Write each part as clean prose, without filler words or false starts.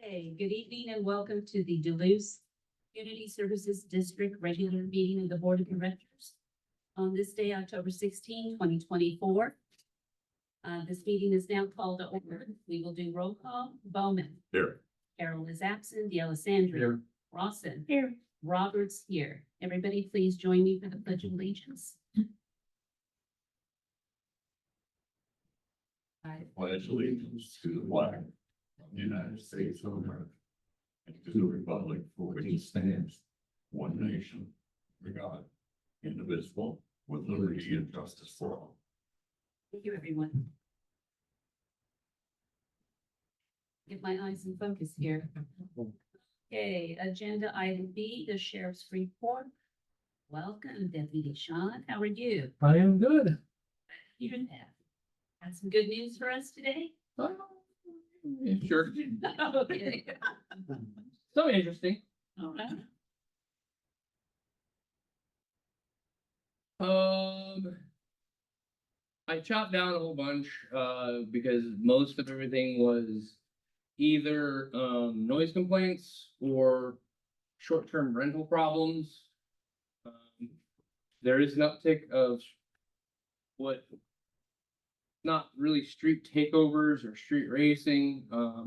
Hey, good evening and welcome to the Duluth Community Services District regular meeting of the Board of Directors on this day, October 16, 2024. This meeting is now called to order. We will do roll call. Bowman. Here. Carol is absent. D'Alessandro. Here. Rawson. Here. Roberts here. Everybody please join me for the Pledge of Allegiance. I Pledge allegiance to the flag of the United States of America and to the republic for which it stands, one nation, under God, indivisible, with liberty and justice for all. Thank you, everyone. Get my eyes in focus here. Okay, agenda item B, the sheriff's report. Welcome, Deputy Sean. How are you? I am good. Hear that. Got some good news for us today? Sure. Okay. So interesting. All right. I chopped down a whole bunch because most of everything was either noise complaints or short-term rental problems. There is an uptick of what not really street takeovers or street racing. A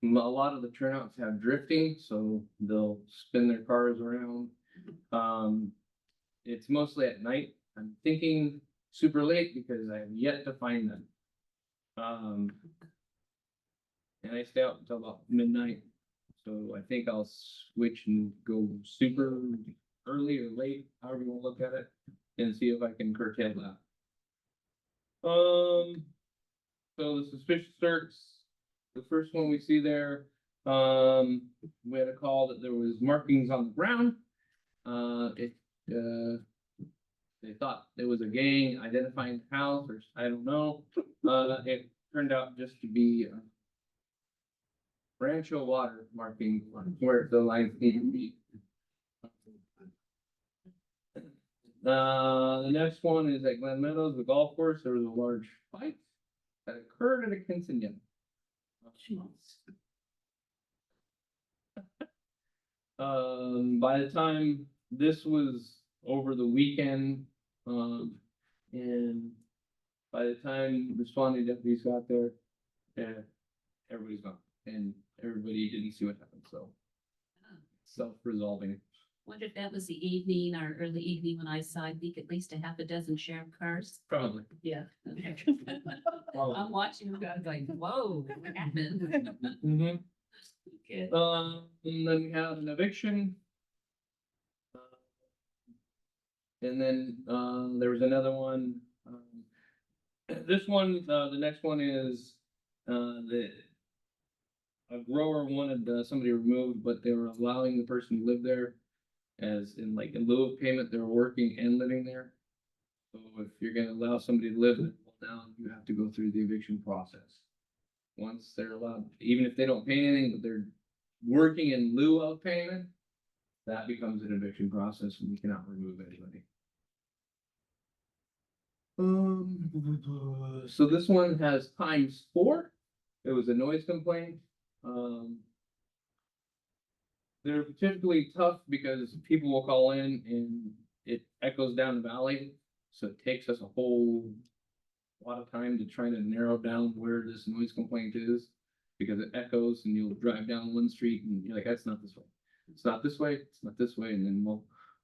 lot of the turnouts have drifting, so they'll spin their cars around. It's mostly at night. I'm thinking super late because I have yet to find them. And I stay out until about midnight. So I think I'll switch and go super early or late, however you want to look at it, and see if I can curtail that. So the suspicious search, the first one we see there, we had a call that there was markings on the ground. They thought it was a gang identifying the house, or I don't know. It turned out just to be Rancho water marking where the lines need to be. The next one is at Glen Meadows, the golf course. There was a large fight that occurred at a quinceañera. By the time this was over the weekend, and by the time responding deputies got there, everybody's gone, and everybody didn't see what happened. So self-resolving. Wonder if that was the evening or early evening when I saw, I think, at least a half a dozen sheriff cars. Probably. Yeah. I'm watching you guys like, whoa, what happened? Mm-hmm. Okay. And then we have an eviction. And then there was another one. This one, the next one is a grower wanted somebody removed, but they were allowing the person to live there, as in like in lieu of payment. They were working and living there. So if you're going to allow somebody to live there, now you have to go through the eviction process. Once they're allowed, even if they don't pay anything, but they're working in lieu of payment, that becomes an eviction process, and you cannot remove anybody. So this one has ×4. It was a noise complaint. They're typically tough because people will call in and it echoes down the valley. So it takes us a whole lot of time to try to narrow down where this noise complaint is, because it echoes and you'll drive down one street and you're like, that's not this way. It's not this way. It's not this way. And then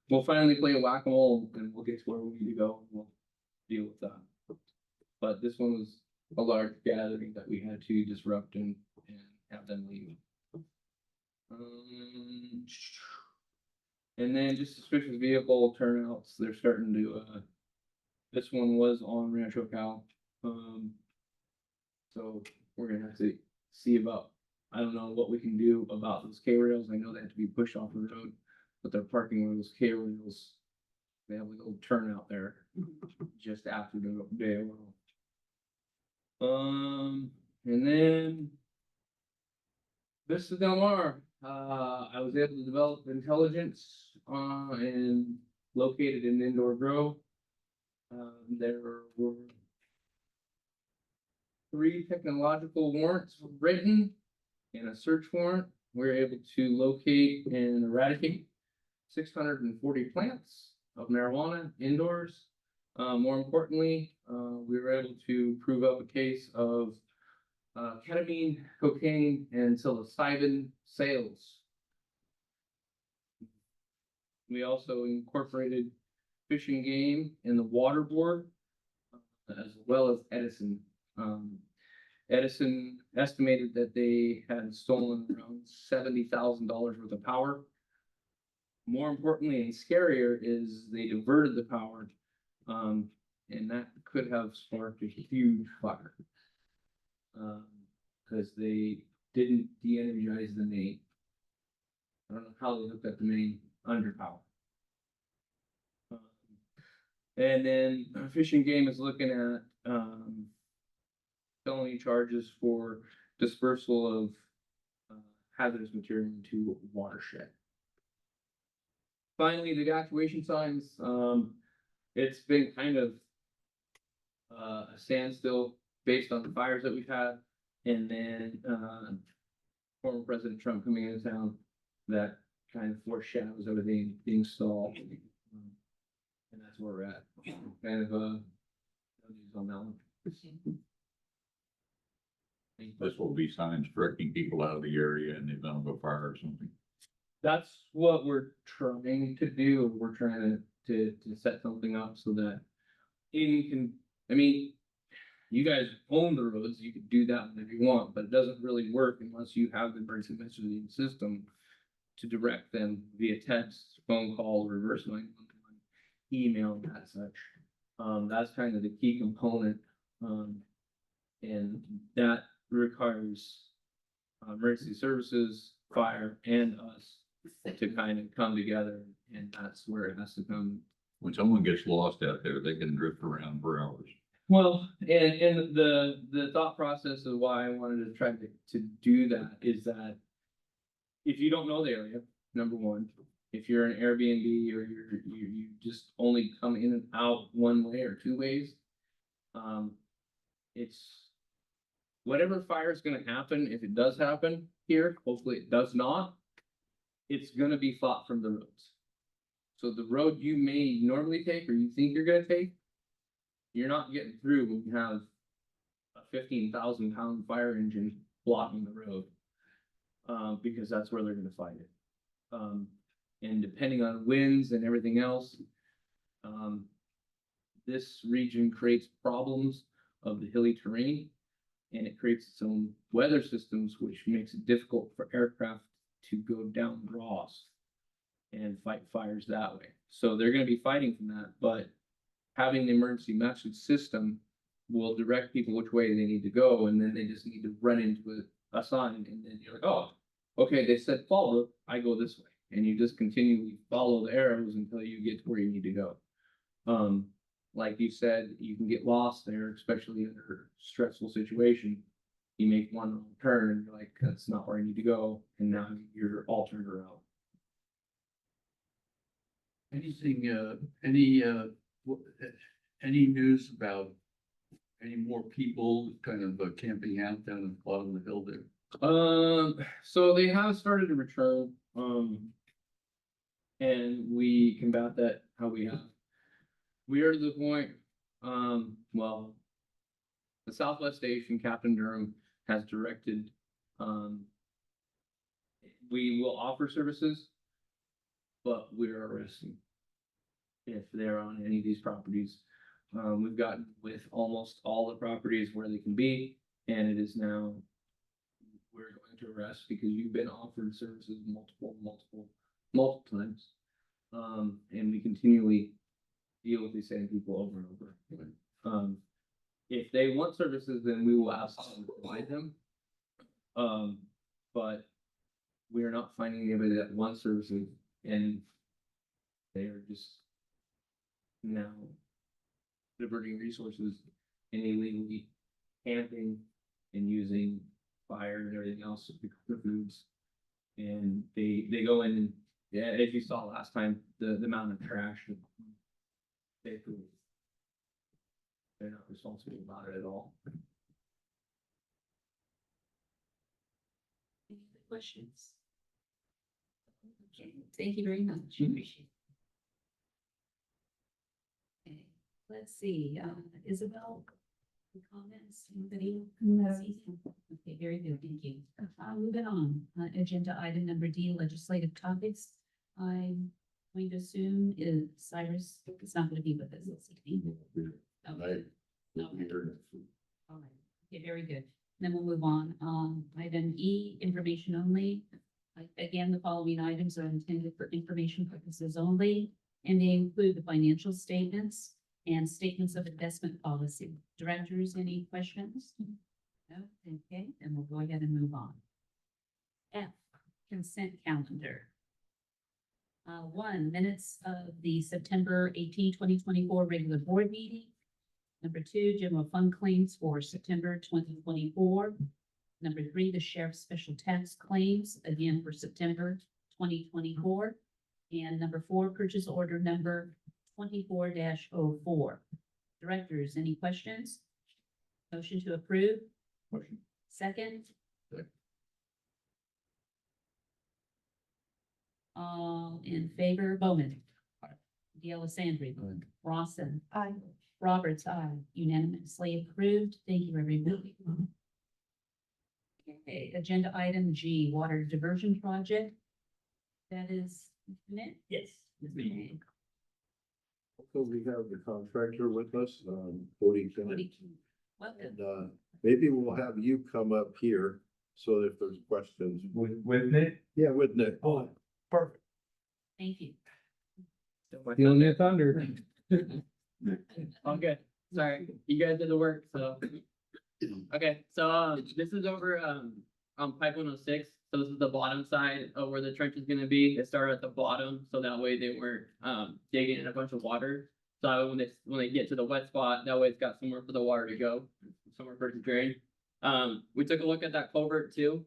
we'll finally play a whack-a-mole and we'll get to where we need to go. And we'll deal with that. But this one was a large gathering that we had to disrupt and have them leave. And then just suspicious vehicle turnouts. They're starting to. This one was on Rancho Cal. So we're gonna have to see about. I don't know what we can do about those K rails. I know they have to be pushed off the road, but they're parking where those K rails. They have a little turnout there just after the day. And then this is Del Mar. I was able to develop intelligence and located an indoor grow. There were 3 technological warrants written In a search warrant, we're able to locate and eradicate 640 plants of marijuana indoors. More importantly, we were able to prove up a case of ketamine, cocaine, and psilocybin sales. We also incorporated Fish and Game in the water board, as well as Edison. Edison estimated that they had stolen around $70,000 worth of power. More importantly and scarier is they diverted the power, and that could have sparked a huge fire. Because they didn't de-energize the main. I don't know how they hooked up the main under power. And then Fish and Game is looking at felony charges for dispersal of hazardous material into a watershed. Finally, the evacuation signs. It's been kind of a standstill based on the fires that we've had, and then former President Trump coming into town, that kind of foreshadows everything being stalled. And that's where we're at. Kind of no news on that one. This will be signs directing people out of the area in the event of a fire or something. That's what we're trying to do. We're trying to set something up so that I mean, you guys own the roads, you can do that whenever you want, but it doesn't really work unless you have the emergency messaging system to direct them via text, phone call, reverse 911, email, and such. That's kind of the key component, and that requires emergency services, fire, and us to kind of come together, and that's where it has to come. When someone gets lost out there, they can drift around for hours. Well, and the thought process of why I wanted to try to do that is that if you don't know the area, number one, if you're an Airbnb or you just only come in and out one way or two ways, it's whatever fire is going to happen. If it does happen here, hopefully it does not. It's going to be fought from the roads. So the road you may normally take or you think you're going to take, you're not getting through when you have a 15,000-pound fire engine blocking the road, because that's where they're going to fight it. And depending on winds and everything else, this region creates problems of the hilly terrain, and it creates its own weather systems, which makes it difficult for aircraft to go down draws and fight fires that way. So they're going to be fighting from that, but having the emergency message system will direct people which way they need to go, and then they just need to run into a sign, and then you're like, oh, okay, they said Fallbrook, I go this way. And you just continually follow the arrows until you get to where you need to go. Like you said, you can get lost there, especially under a stressful situation. You make one wrong turn, and you're like, that's not where I need to go, and now you're all turned around. Anything, any news about any more people kind of camping out down at the bottom of the hill there? So they have started to return, and we combat that how we have. We are to the point, well, the Southwest Station, Captain Durham has directed, we will offer services, but we're arresting if they're on any of these properties. We've gotten with almost all the properties where they can be, and it is now, we're going to arrest because you've been offered services multiple times. And we continually deal with these same people over and over. If they want services, then we will absolutely provide them. But we are not finding anybody that wants services, and they are just now diverting resources and illegally camping and using fire and everything else to pick up their foods. And they go in and, yeah, as you saw last time, the amount of trash, they're not responsible about it at all. questions? Okay, thank you very much. Appreciate it. Okay, let's see, Isabel, any comments, anybody? No. Okay, very good, thank you. Moving on, agenda item number D, legislative topics. I'm going to assume is Cyrus is not gonna be with us this evening. Okay. All right, okay, very good. Then we'll move on. Item E, information only. Again, the following items are intended for information purposes only, and they include the financial statements and statements of investment policy. Directors, any questions? No? Okay, then we'll go ahead and move on. F, consent calendar. 1, minutes of the September 18, 2024 regular board meeting. Number 2, general fund claims for September 2024. Number 3, the sheriff's special tax claims, again for September 2024. And number 4, purchase order number 24-04. Directors, any questions? Motion to approve? Motion. Second? Second. All in favor, Bowman? Aye. DLCSD. Aye. Rawson. Aye. Roberts, aye. Unanimously approved. Thank you, everybody. Okay, agenda item G, water diversion project. That is, Nick? Yes. Okay. So we have the contractor with us, Cody Bennett, Welcome. and, maybe we'll have you come up here, so if there's questions. With Nick? Yeah, with Nick. Oh, perfect. Thank you. Stealing your thunder. All good. Sorry, you guys did the work, so. Okay, so, this is over, on pipe 106. So this is the bottom side of where the trench is gonna be. They start at the bottom, so that way they weren't, digging in a bunch of water. So when they get to the wet spot, that way it's got somewhere for the water to go, somewhere for it to drain. We took a look at that culvert too.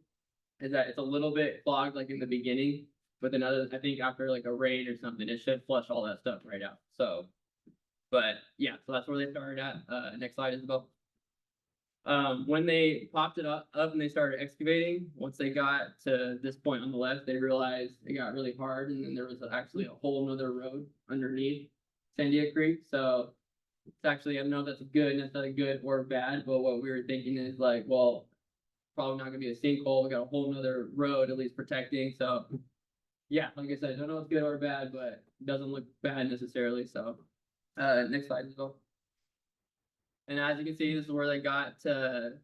Is that it's a little bit clogged like in the beginning, but then I think after like a rain or something, it should flush all that stuff right out. So, but yeah, so that's where they started at. Next slide, Isabel. When they popped it up and they started excavating, once they got to this point on the left, they realized it got really hard, and then there was actually a whole nother road underneath Sandia Creek. So it's actually, I don't know if that's good, necessarily good or bad, but what we were thinking is like, well, probably not gonna be a sinkhole. We got a whole nother road at least protecting. So yeah, like I said, I don't know if it's good or bad, but it doesn't look bad necessarily. So next slide as well. And as you can see, this is where they got to,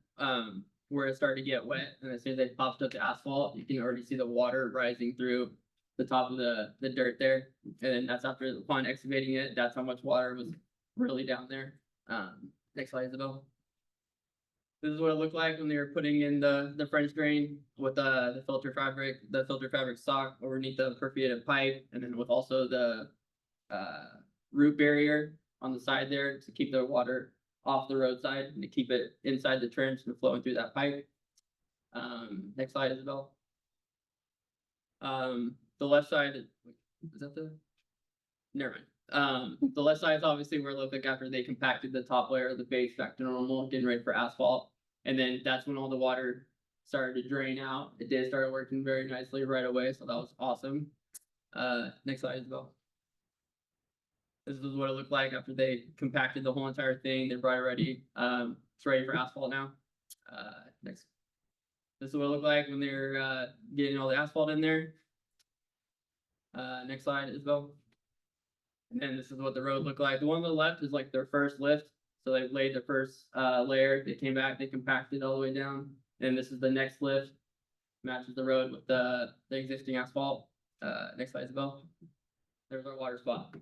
where it started to get wet. And as soon as they popped up the asphalt, you can already see the water rising through the top of the dirt there. And then that's after upon excavating it, that's how much water was really down there. Next slide, Isabel. This is what it looked like when they were putting in the French drain with the filter fabric sock underneath the perforated pipe, and then with also the root barrier on the side there to keep the water off the roadside and to keep it inside the trench and flowing through that pipe. Next slide, Isabel. The left side is that the? Never mind. The left side is obviously where it looked like after they compacted the top layer of the base back to normal, getting ready for asphalt. And then that's when all the water started to drain out. It did start working very nicely right away, so that was awesome. Next slide, Isabel. This is what it looked like after they compacted the whole entire thing. They brought it ready. It's ready for asphalt now. Next. This is what it looked like when they're getting all the asphalt in there. Next slide, Isabel. And then this is what the road looked like. The one on the left is like their first lift. So they laid the first layer. They came back, they compacted all the way down. And this is the next lift. Matches the road with the existing asphalt. Next slide, Isabel. There's our water spot.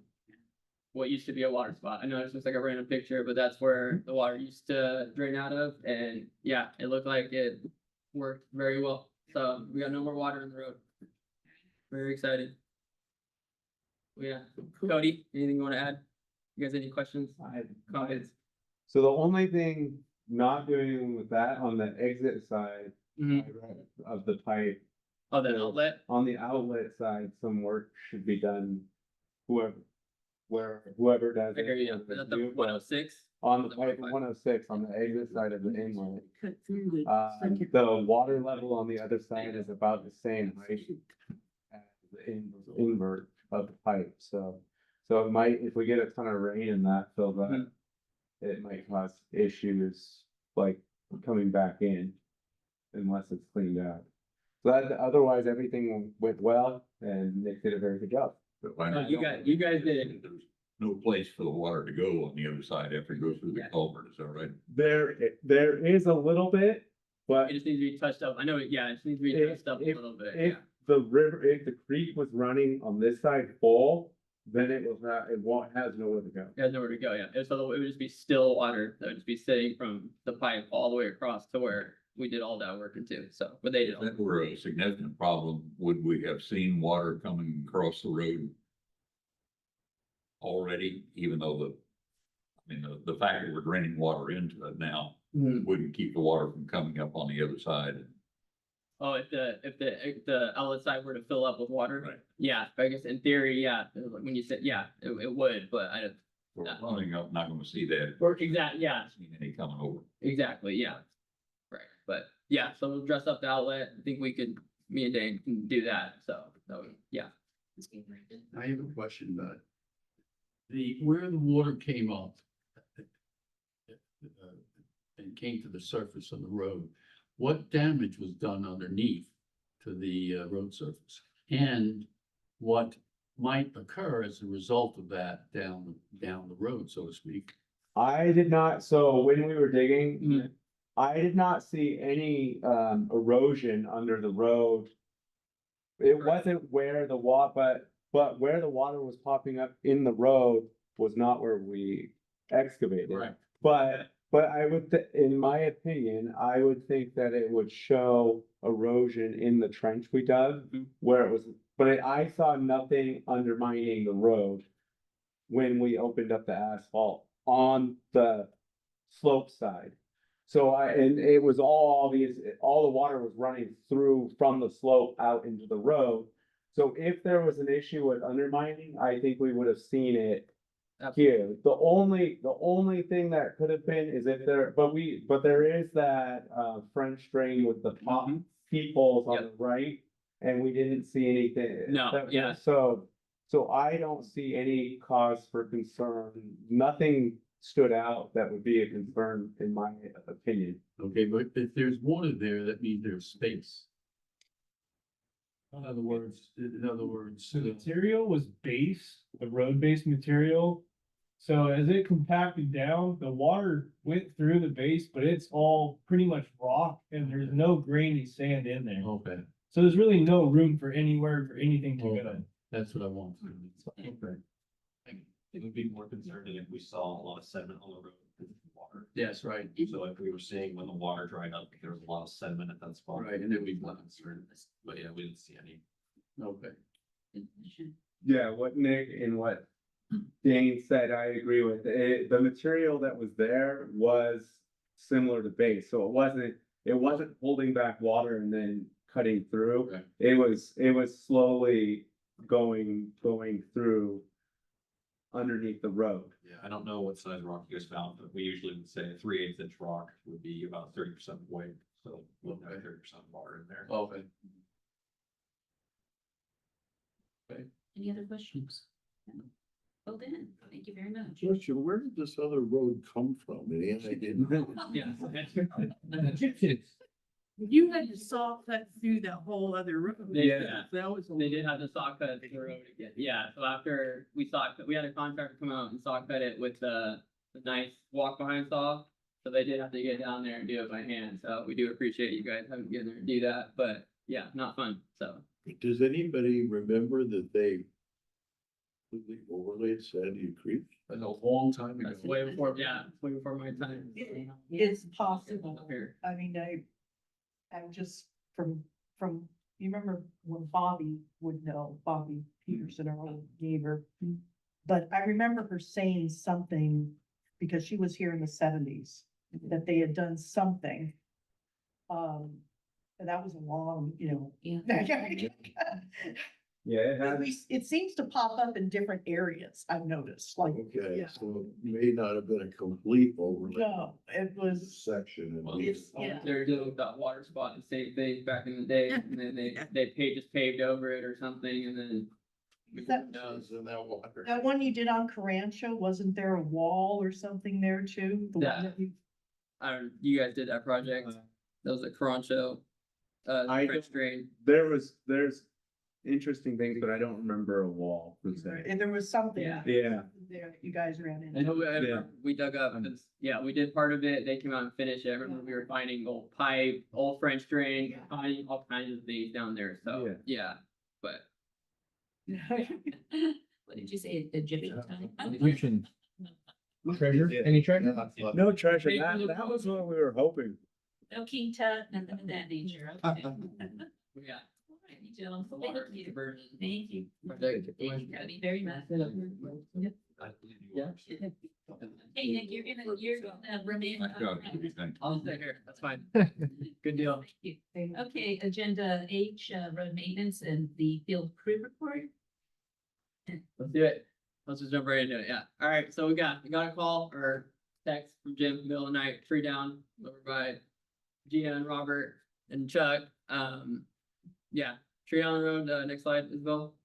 What used to be a water spot. I know it's just like a random picture, but that's where the water used to drain out of. And yeah, it looked like it worked very well. So we got no more water in the road. Very excited. Yeah, Cody, anything you want to add? You guys any questions? Comments? So the only thing not doing with that on the exit side of the pipe, Oh, the outlet? on the outlet side, some work should be done. Whoever does I hear you. it. Is that the 106? on the pipe 106, on the exit side of the inlet. Cut through the second- The water level on the other side is about the same height as the invert of the pipe, so. So it might, if we get a ton of rain and that fills up, it might cause issues like coming back in unless it's cleaned out. But otherwise, everything went well and Nick did a very good job. But why not? You guys did it. There's no place for the water to go on the other side after it goes through the Yeah. culvert, is that right? There is a little bit, but It just needs to be touched up. I know, yeah, it just needs to be If- touched up a if- little bit, if yeah. the river, if the creek was running on this side full, then it was not, it won't, has nowhere to go. It has nowhere to go, yeah. So it would just be still water that would just be sitting from the pipe all the way across to where we did all that work into, so, but they did If all. that were a significant problem, would we have seen water coming across the road already, even though the fact that we're draining water into it now Mhm. wouldn't keep the water from coming up on the other side? Oh, if the outlet side were to fill up with water? Right. Yeah, I guess in theory, yeah, when you said, yeah, it would, but I don't. We're Yeah. running up, not gonna see that. Or yeah, Seen any coming over. exactly, yeah. Right, but yeah, so we'll dress up the outlet. I think me and Dane can do that, so, yeah. I have a question about where the water came up and came to the surface of the road, what damage was done underneath to the road surface? And what might occur as a result of that down the road, so to speak? I did not, so when we were digging, Mhm. I did not see any erosion under the road. It Correct. wasn't where the but where the water was popping up in the road was not where we excavated. Right. But I would, in my opinion, I would think that it would show erosion in the trench we dug. Mhm. Where it was, but I saw nothing undermining the road when we opened up the asphalt on the slope side. So and it was all obvious, all the water was running through from the slope out into the road. So if there was an issue with undermining, I think we would have seen it here. The only thing that could have been is if there, but there is that French drain with the top Mhm. peepholes on Yep. the right. And we didn't see anything. No, yeah. So I don't see any cause for concern. Nothing stood out that would be a concern in my opinion. Okay, but if there's water there, that means there's space. In other words, So the material was the road-based material. So as it compacted down, the water went through the base, but it's all pretty much rock and there's no grainy sand in there. okay, So there's really no room for anywhere for anything to go. Okay. that's what I want. Okay. It would be more concerning if we saw a lot of sediment on the road because of the water. Yes, right, So if we were seeing when the water dried up, there was a lot of sediment at that spot. right, and then we Not concerned, but yeah, we didn't see any. okay. Yeah, what Nick and what Dane said, I agree with. The material that was there was similar to base, so it wasn't holding back water and then cutting through. Right. It was slowly going through underneath the road. Yeah, I don't know what size rock you guys found, but we usually would say a 3/8 inch rock would be about 30% weight. So we'll have 30% water in there. Okay. Any other questions? No. Well then, thank you very much. Question, where did this other road come from? Any idea? Yeah. You had to saw cut through that whole other road. Yeah. That was. They did have to saw cut the road again, yeah, so after we we had a contractor come out and saw cut it with the nice walk behind saw. So they did have to get down there and do it by hand, so we do appreciate you guys having to get there and do that, but yeah, not fun, so. Does anybody remember that they completely overlaid Sandy Creek? That's a long time ago. That's way before, yeah, way before my time. It's possible. Up here. I mean, I'm just from, you remember when Bobby would know, Bobby Peterson, our old neighbor. But I remember her saying something, because she was here in the 70s, that they had done something. And that was a long, Yeah. Yeah, it But has. it seems to pop up in different areas, I've noticed, like, Okay, Yeah. so it may not have been a complete overlay no, it was, section. Well, it's, yeah. They're doing that water spot, the same thing back in the day, and then they just paved over it or something, and then. That- Knows in that water. That one you did on Carancho, wasn't there a wall or something there too? The one Yeah. that you- You guys did that project, that was a Carancho, I French don't- drain. There's interesting things, but I don't remember a wall per se. And there was something. Yeah. Yeah. There that you guys ran I into. know, Yeah. we dug up, 'cause, yeah, we did part of it, they came out and finished it, I remember we were finding old pipe, old French drain, Yeah. finding all kinds of things down there, so, Yeah. yeah, but. What did you say, Egyptian time? Egyptian treasure, Yeah. any treasure? No treasure, that was what we were hoping. No King Tut, nothing of that nature, okay. Yeah. Alrighty, gentlemen, Water thank you. conversion Thank you. project. Thank you, Cody, very much. Yeah. Hey, Nick, you're gonna remain. I'll stay here, that's fine, good deal. Thank you. Okay, agenda H, road maintenance and the field crew report. Let's do it. Let's just jump right into it. Yeah. All right. So we got a call or text from Jim, middle of the night, tree down over by Gia and Robert and Chuck. Yeah, tree down the road. Next slide, Isabel.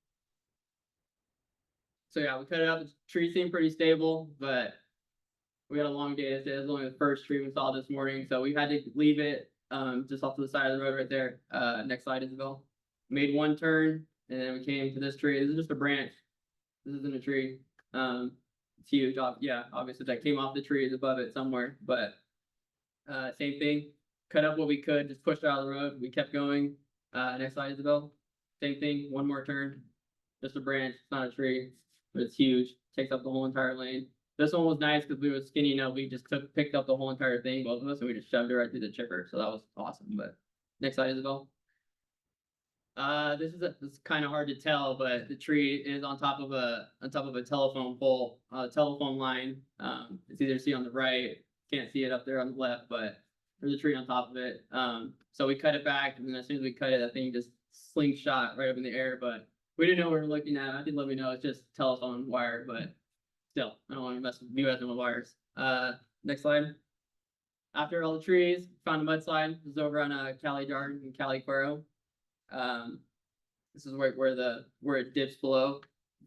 So yeah, we cut it up. The tree seemed pretty stable, but we had a long day today. It was only the first tree we saw this morning, so we had to leave it just off to the side of the road right there. Next slide, Isabel. Made one turn, and then we came to this tree. This is just a branch. This isn't a tree. It's huge. Yeah, obviously that came off the tree, is above it somewhere, but same thing. Cut up what we could, just pushed it out of the road. We kept going. Next slide, Isabel. Same thing, one more turn. Just a branch, it's not a tree, but it's huge. Takes up the whole entire lane. This one was nice because we were skinny enough. We just picked up the whole entire thing, both of us, and we just shoved it right through the chipper. So that was awesome. But next slide, Isabel. This is kind of hard to tell, but the tree is on top of a telephone pole, telephone line. It's easier to see on the right, can't see it up there on the left, but there's a tree on top of it. So we cut it back, and then as soon as we cut it, that thing just slingshot right up in the air. But we didn't know what we were looking at. I did let me know it's just telephone wire, but still, I don't want to be messing with wires. Next slide. After all the trees, found a mudslide. This is over on Cali Garden and Cali Cuero. This is where it dips below.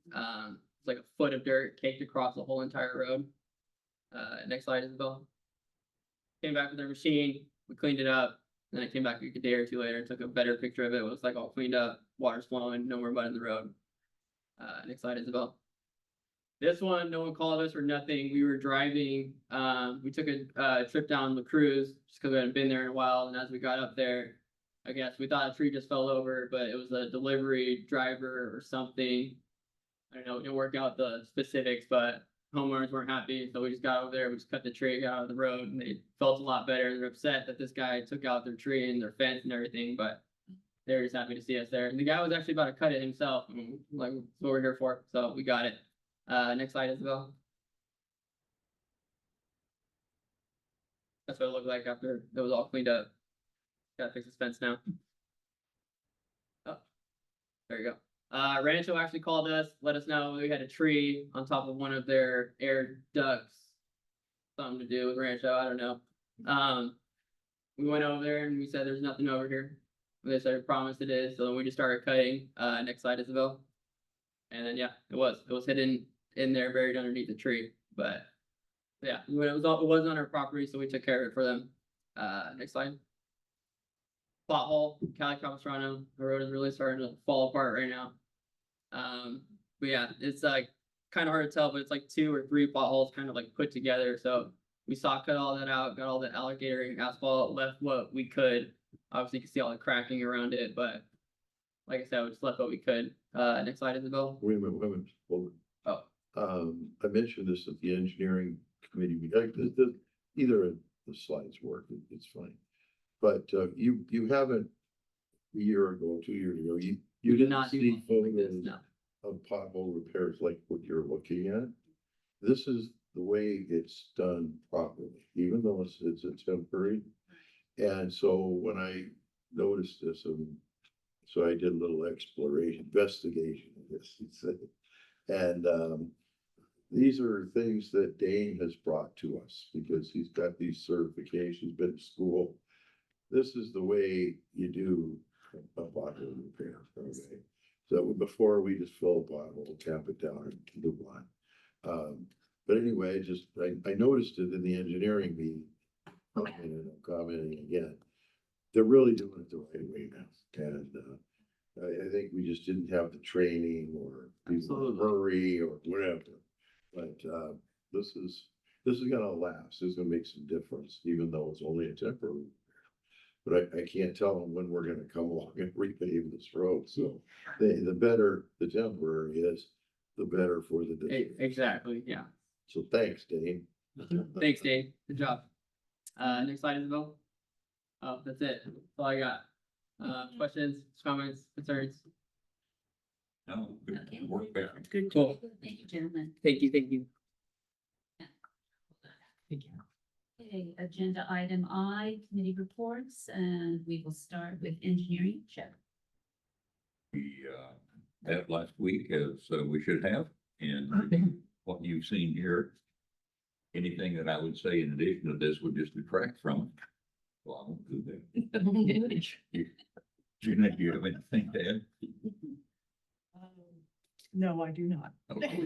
It's like a foot of dirt caked across the whole entire road. Next slide, Isabel. Came back with their machine, we cleaned it up, and then I came back a day or two later and took a better picture of it. It was like all cleaned up, water's flowing, no more mud in the road. Next slide, Isabel. This one, no one called us or nothing. We were driving. We took a trip down La Cruz just because we hadn't been there in a while. And as we got up there, I guess we thought a tree just fell over, but it was a delivery driver or something. I don't know, it didn't work out the specifics, but homeowners weren't happy. So we just got over there, we just cut the tree, got out of the road, and they felt a lot better. They're upset that this guy took out their tree and their fence and everything, but they were just happy to see us there. And the guy was actually about to cut it himself. Like, that's what we're here for. So we got it. Next slide, Isabel. That's what it looked like after it was all cleaned up. Gotta fix this fence now. Oh, there you go. Rancho actually called us, let us know we had a tree on top of one of their air ducts. Something to do with Rancho, I don't know. We went over there and we said there's nothing over here. They said, I promise it is. So then we just started cutting. Next slide, Isabel. And then yeah, it was hidden in there, buried underneath the tree. But yeah, it was on our property, so we took care of it for them. Next slide. Pothole, Cali Capistrano. The road is really starting to fall apart right now. But yeah, it's like kind of hard to tell, but it's like 2 or 3 potholes kind of like put together. So we saw cut all that out, got all the alligator asphalt, left what we could. Obviously, you can see all the cracking around it, but like I said, we just left what we could. Next slide, Isabel. Wait a minute, hold Oh. on. I mentioned this at the engineering committee, either of the slides work, it's fine. But, you haven't, a year ago, 2 years ago, you didn't Not do see anything like this, photos no. of pothole repairs like what you're looking at. This is the way it's done properly, even though it's a temporary. And so when I noticed this, So I did a little exploration, investigation, I guess you'd say. And, these are things that Dane has brought to us because he's got these certifications, been to school. This is the way you do a bottle repair, okay? So before we just fill a bottle, tap it down and move on. But anyway, I noticed it in the engineering meeting. And I'm commenting again. They're really doing it the right way now. And, I think we just didn't have the training or people in a hurry or whatever. But, this is gonna last. This is gonna make some difference, even though it's only a temporary. But I can't tell them when we're gonna come along and repave this road. So the better the temporary is, the better for the district. Exactly, yeah. So thanks, Dane. Thanks, Dave. Good job. Next slide is Bill. Oh, that's it. That's all I got. Questions, comments, concerns? No, Okay. good work there. Good. Cool. Thank you, gentlemen. Thank you, thank you. Thank you. Okay, agenda item I, committee reports, and we will start with engineering. Jeff. We, had last week as we should have, and what you've seen here. Anything that I would say in addition to this would just detract from it. Well, I won't do that. You have anything to add? No, I do not. Okay.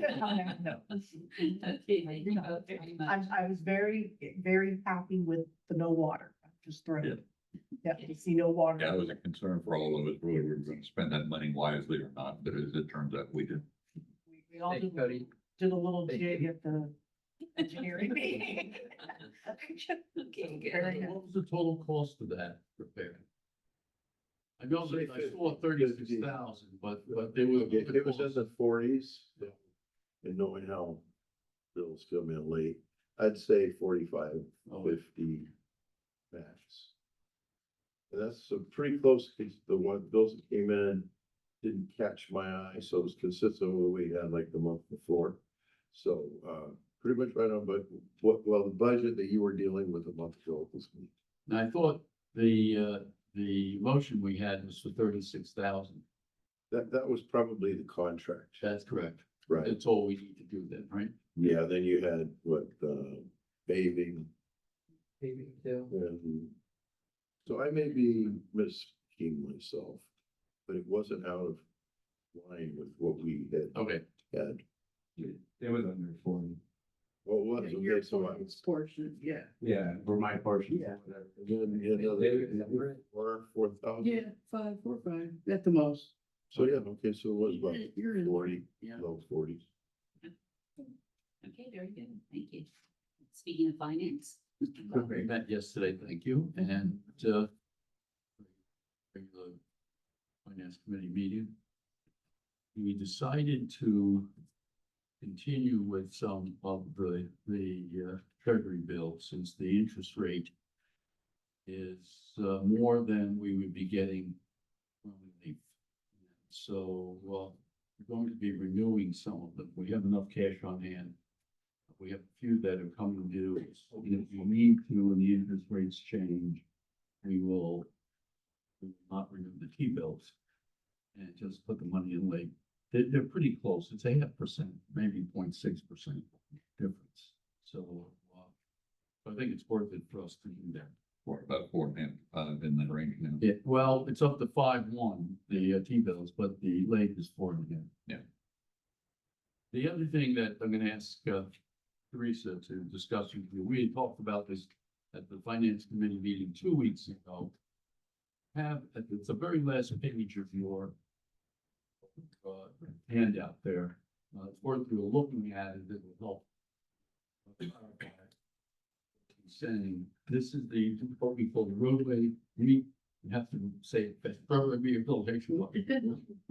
No. Okay, thank you both very much. I was very, very happy with the no water. I'm just thrilled. Yeah, to see no water. That was a concern for all of us, whether we were gonna spend that money wisely or not, but as it turns out, we did. We all Thank you, did, Cody. did a little Thank jig at the engineering meeting. Okay, Very good. good. What was the total cost of that repair? I know that I saw 36,000, but they were. It was in the 40s. And knowing how bills come in late, I'd say 45, 50 max. And that's a pretty close, the one bills that came in didn't catch my eye, so it was consistent with what we had like the month before. So, pretty much right on, but the budget that you were dealing with a month ago was. And I thought the motion we had was for 36,000. That was probably the contract, That's correct. right? That's all we need to do then, right? Yeah, then you had paving Maybe too. and. So I may be misspeaking myself, but it wasn't out of line with what we Okay. had. It was under 40. Well, it was, okay, so I was. Portion, yeah. Yeah, for my portion. Yeah. Again, you know, 4,000. 5, 4, 5, at the most. So, yeah, okay, so it was about You're in. 40, Yeah. low 40s. Okay, very good. Thank you. Speaking of finance. We met yesterday, thank you, and, regular finance committee meeting. We decided to continue with some of the treasury bills, since the interest rate is, more than we would be getting from relief. So, we're going to be renewing some of them. We have enough cash on hand. We have a few that are coming due, and if we need to, and the interest rates change, we will not renew the T-bills and just put the money in late. They're pretty close. It's 0.5%, maybe 0.6% difference. So, I think it's worth it for us to do that. For about 4.5, in that range now. Yeah, well, it's up to 5.1, the T-bills, but the late is 4.5. Yeah. The other thing that I'm gonna ask, Teresa to discuss with you, we had talked about this at the finance committee meeting 2 weeks ago. It's the very last page of your handout there. It's worth you looking at it, it will help. Saying, this is what we call the roadway, you have to say, roadway rehabilitation.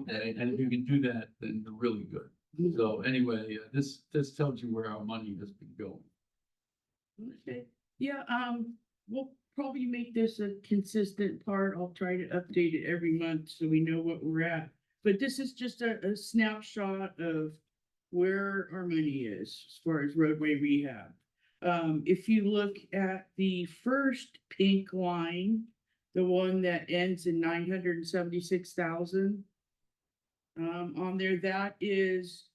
And if you can do that, then you're really good. So anyway, this tells you where our money has been going. Okay, yeah, we'll probably make this a consistent part. I'll try to update it every month so we know what we're at. But this is just a snapshot of where our money is as far as roadway rehab. If you look at the first pink line, the one that ends in 976,000. On there, that is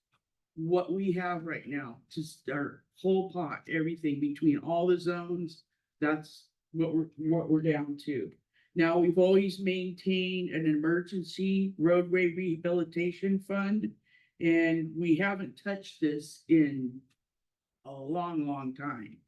what we have right now, just our whole pot, everything between all the zones. That's what we're down to. Now, we've always maintained an emergency roadway rehabilitation fund. And we haven't touched this in a long, long time.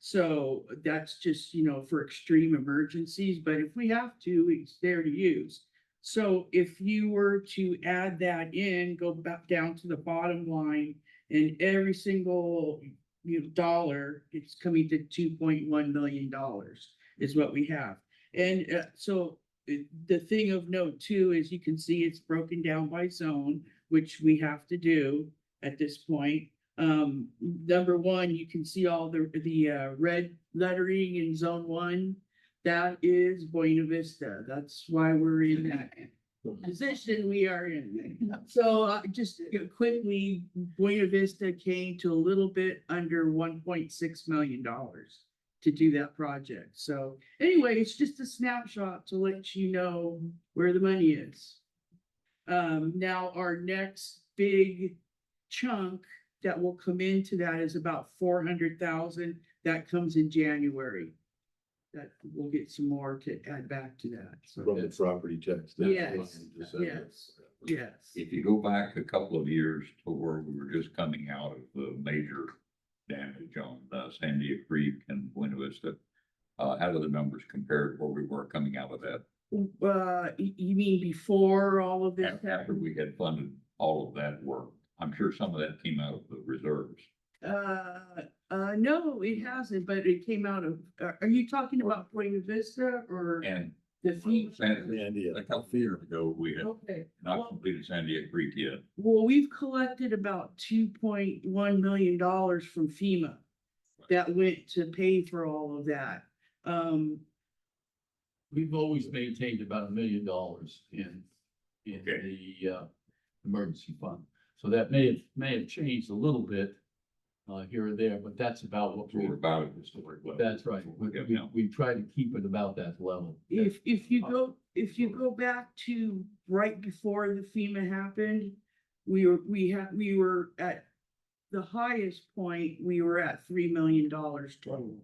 So that's just, for extreme emergencies, but if we have to, it's there to use. So if you were to add that in, go back down to the bottom line, and every single dollar, it's coming to $2.1 million is what we have. And so the thing of note too, is you can see it's broken down by zone, which we have to do at this point. Number one, you can see all the red lettering in zone 1. That is Buena Vista. That's why we're in that position we are in. So just quickly, Buena Vista came to a little bit under $1.6 million to do that project. So anyway, it's just a snapshot to let you know where the money is. Now our next big chunk that will come into that is about 400,000. That comes in January. That we'll get some more to add back to that. So From the property tax. Yes, yes. If you go back a couple of years to where we were just coming out of the major damage on Sandia Creek and Buena Vista, how do the numbers compare to where we were coming out of that? You mean before all of this After happened? we had funded all of that work, I'm sure some of that came out of the reserves. No, it hasn't, but it came out of, are you talking about Buena Vista or And the FEMA? Sandia. a couple of years ago, we had Okay, not completed Sandia Creek yet. well, we've collected about $2.1 million from FEMA that went to pay for all of that. We've always maintained about $1 million in the emergency fund. So that may have changed a little bit here or there, but that's about what We're about at historic level. that's right. We try to keep it about that level. If you go back to right before the FEMA happened, we were at the highest point, we were at $3 million total.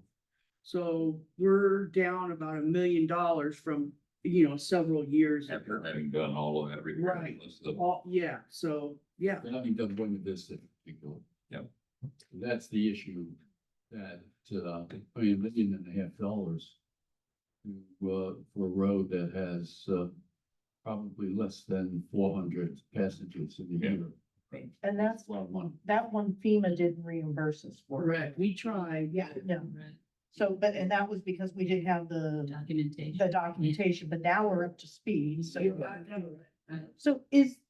So we're down about $1 million from, several years After ago. having done all of that. repair, Right. plus So, yeah. And having done Buena Vista in particular. Yep. That's the issue that, $1.5 million for a road that has, probably less than 400 passengers in the Yeah. year. And that's, A lot of money. that one FEMA didn't reimburse us for. Correct, we tried. Yeah, no. So, and that was because we didn't have the Documentation. documentation, but now we're up to speed, so. Yeah. So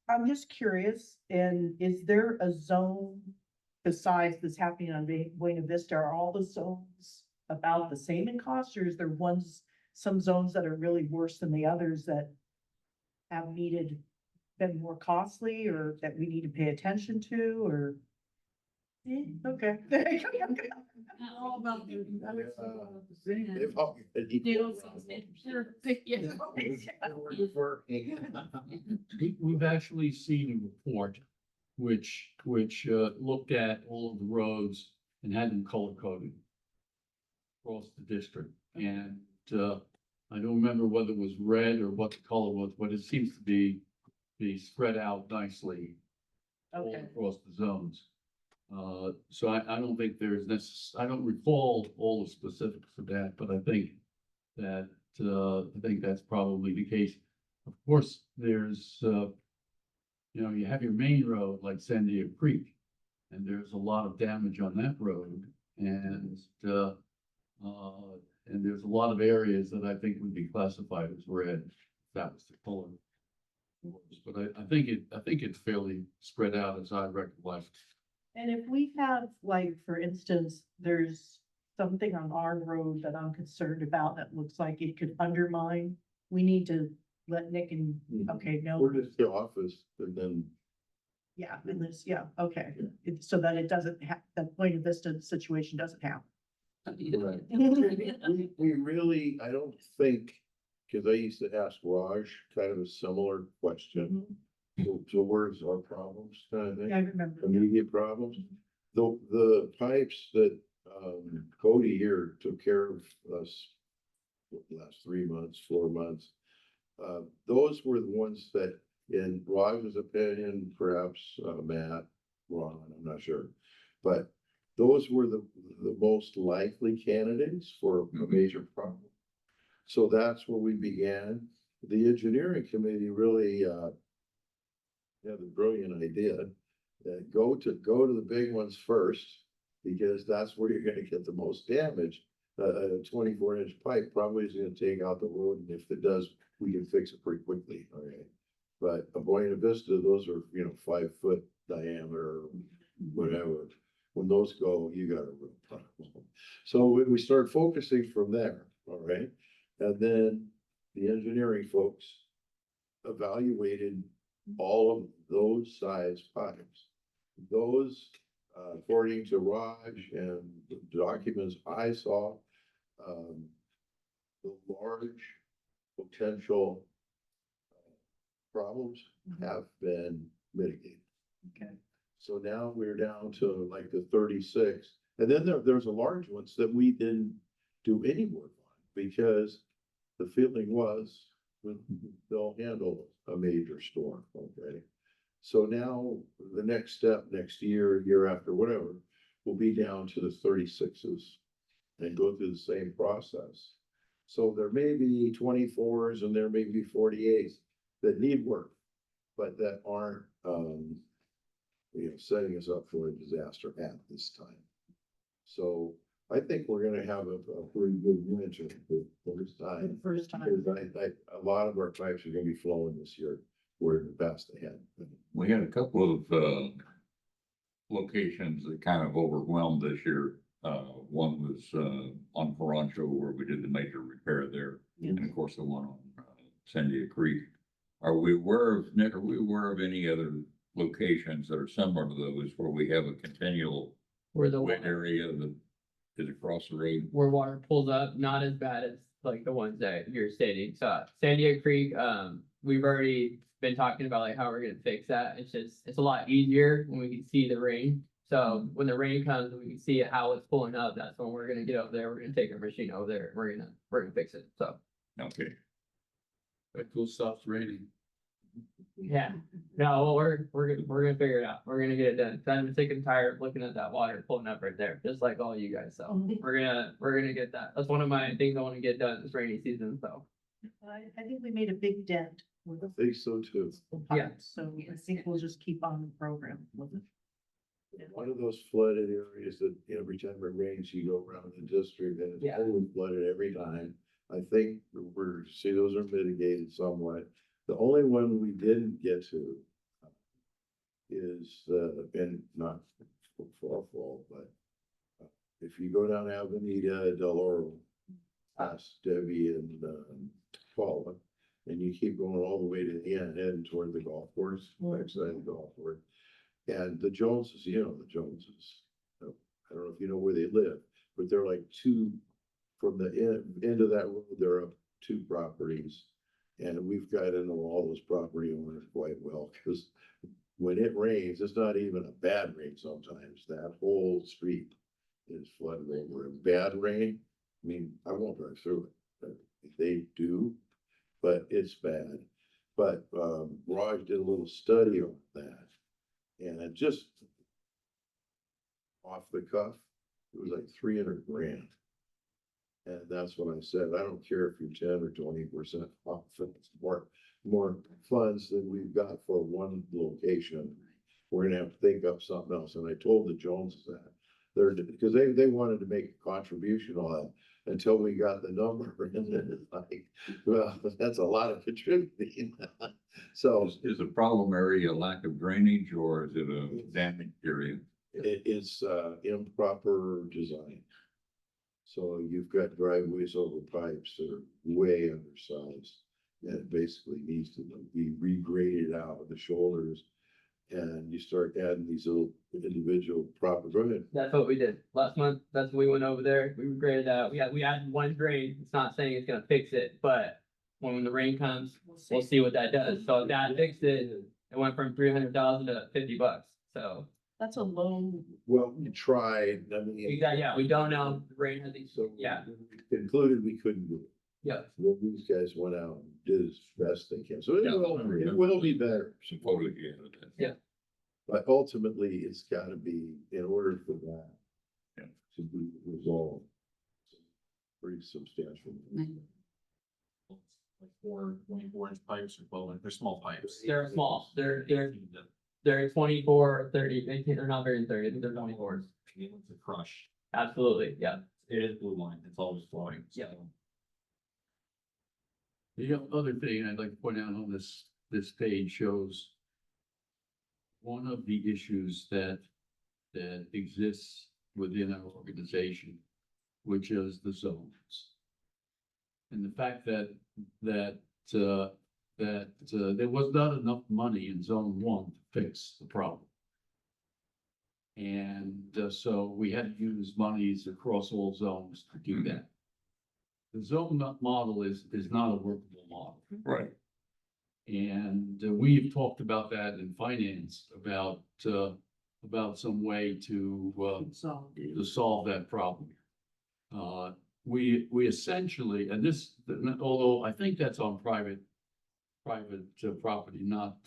I'm just curious, and is there a zone besides this happening on Buena Vista? Are all the zones about the same in cost, or is there some zones that are really worse than the others that have been more costly, or that we need to pay attention to, or? Okay. All about the same. They've all- We've actually seen a report which looked at all of the roads and had them color coded across the district. And I don't remember whether it was red or what the color was, but it seems to be spread out nicely all Okay. across the zones. So I don't think there's I don't recall all the specifics of that, but I think that's probably the case. Of course, there's, you have your main road like Sandia Creek, and there's a lot of damage on that road. And there's a lot of areas that I think would be classified as red, if that was the color. But I think it's fairly spread out as I recollect. And if we have, like, for instance, there's something on our road that I'm concerned about that looks like it could undermine, we need to let Nick and, okay, no, We're just the office and then. yeah, and this, yeah, okay. So that it doesn't that Buena Vista situation doesn't happen. We really, I don't think cause I used to ask Raj kind of a similar question. So where's our problems kind of Yeah, I thing, remember. immediate problems? The pipes that, Cody here took care of us the last 3 months, 4 months. Those were the ones that, in Raj's opinion, perhaps, Matt, Ron, I'm not sure. But those were the most likely candidates for a major problem. So that's where we began. The engineering committee really, had a brilliant idea. Go to the big ones first, because that's where you're gonna get the most damage. A 24-inch pipe probably is gonna take out the road, and if it does, we can fix it pretty quickly, okay? But a Buena Vista, those are, 5-foot diameter, whatever. When those go, you got a real problem. So we start focusing from there, all right? And then the engineering folks evaluated all of those size pipes. Those, according to Raj and the documents I saw, the large potential problems have been mitigated. Okay. So now we're down to like the 36, and then there's a large ones that we didn't do any work on, because the feeling was they'll handle a major storm, okay? So now the next step, next year, year after, whatever, will be down to the 36s and go through the same process. So there may be 24s and there may be 48s that need work, but that aren't, setting us up for a disaster at this time. So I think we're gonna have a pretty good winter for the first time. First time. Because a lot of our pipes are gonna be flowing this year. We're the best ahead. We had a couple of, locations that kind of overwhelmed this year. One was, on Parancho, where we did the major repair there. And of course, the one on, Sandia Creek. Are we aware of, Nick, are we aware of any other locations that are similar to those where we have a continual Where the wet water, area that is across the road? where water pulls up, not as bad as like the ones that you're stating. So San Diego Creek, we've already been talking about like how we're gonna fix that. It's a lot easier when we can see the rain. So when the rain comes, we can see how it's pulling up. That's when we're gonna get over there. We're gonna take our machine over there. And we're gonna fix it. So Okay. It will stop raining. yeah, no, well, we're gonna figure it out. We're gonna get it done. 'Cause I'm sick and tired of looking at that water pulling up right there, just like all you guys. So we're gonna get that. That's one of my things I want to get done this rainy season. So I think we made a big dent with I think so too. the Yeah. pipes, so I think we'll just keep on the program with it. One of those flooded areas that every time it rains, you go around the district and it's Yeah. always flooded every time. I think see, those are mitigated somewhat. The only one we didn't get to is, and not for our fault, but if you go down Avenida Del Oro, past Debbie and, Paula, and you keep going all the way to the end, heading toward the golf course, backside of the golf course. And the Joneses, the Joneses, I don't know if you know where they live, but they're like two, from the end of that road, there are 2 properties. And we've got to know all those property owners quite well, because when it rains, it's not even a bad rain sometimes, that whole street is flooded over. A bad rain, I mean, I won't drive through it, but if they do, but it's bad. But, Raj did a little study on that, and it just off the cuff, it was like 300 grand. And that's what I said. I don't care if you're 10 or 20% off, it's more funds than we've got for one location. We're gonna have to think up something else. And I told the Joneses that. Because they wanted to make a contribution on it until we got the number. And then it's like, well, that's a lot of contributing. So Is the problem area a lack of drainage, or is it a damaged area? it's improper design. So you've got driveways over pipes that are way undersized. And it basically needs to be regraded out of the shoulders. And you start adding these little individual proper, go ahead. that's what we did last month. That's when we went over there. We graded out. We added one drain. It's not saying it's gonna fix it, but when the rain comes, we'll see what that does. So if that fixed it, it went from 300,000 to $50. So, That's a low, Well, we tried, I mean. exactly, yeah, we don't know, the rain has these, So. yeah, Concluded we couldn't do it. yeah. Well, these guys went out and did as best they can, so Yeah. it will be better. Totally, yeah. But ultimately, it's gotta be, in order for that. Yeah. To be resolved. Pretty substantial. Like 24 inch pipes or 12 they're small pipes. They're small, they're 24, 30, they're not very 30, I think they're 24s. It's a crush. Absolutely, yeah. It is blue line. It's always flowing. so. Yeah. The other thing I'd like to point out on this page shows one of the issues that exists within our organization, which is the zones. And the fact that there was not enough money in zone 1 to fix the problem. And so we had to use monies across all zones to do that. The zone model is not a workable model. Right. And we've talked about that in finance, about some way to Consolidated. solve that problem. We essentially, and this, although I think that's on private property, not,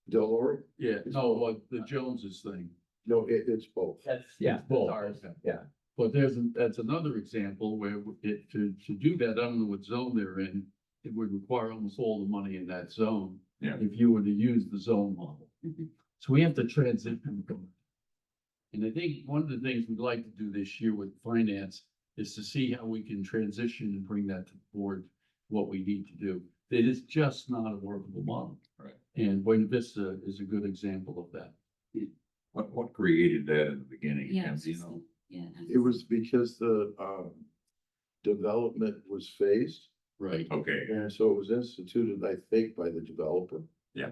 Delaware? yeah, no, the Joneses thing. No, it's both. That's, yeah, It's that's both, ours, okay. yeah. But that's another example where to do that, I don't know what zone they're in, it would require almost all the money in that zone. Yeah. If you were to use the zone model. Mhm. So we have to transition from it. And I think one of the things we'd like to do this year with finance is to see how we can transition and bring that to the board, what we need to do. It is just not a workable model. Right. And Buena Vista is a good example of that. What created that in the beginning? Yeah. Ken, do you know? Yeah. It was because the, development was phased, Right. Okay, and so it was instituted, I think, by the developer. Yeah.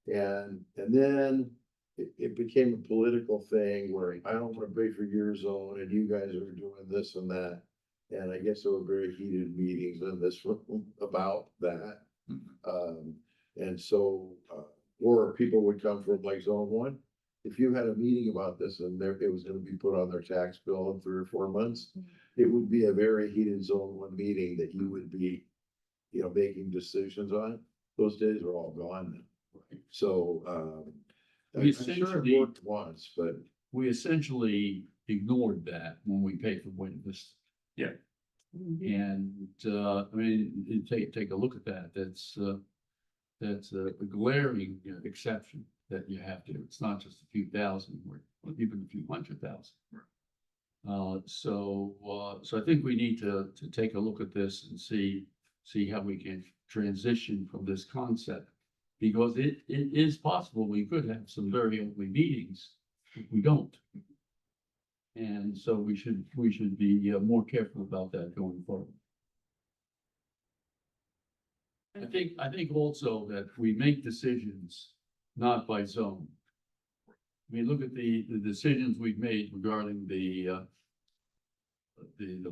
And then it became a political thing where I don't wanna pay for your zone and you guys are doing this and that. And I guess there were very heated meetings in this room about that. And so, or people would come from like zone 1. If you had a meeting about this and it was gonna be put on their tax bill in 3 or 4 months, it would be a very heated zone 1 meeting that you would be, making decisions on. Those days are all gone now. So, We I'm sure essentially- it worked once, but We essentially ignored that when we paid for Buena Vista. Yeah. And, I mean, take a look at that. That's a glaring exception that you have to. It's not just a few thousand or even a few 100,000. So I think we need to take a look at this and see how we can transition from this concept. Because it is possible we could have some very ugly meetings if we don't. And so we should be more careful about that going forward. I think also that we make decisions not by zone. I mean, look at the decisions we've made regarding the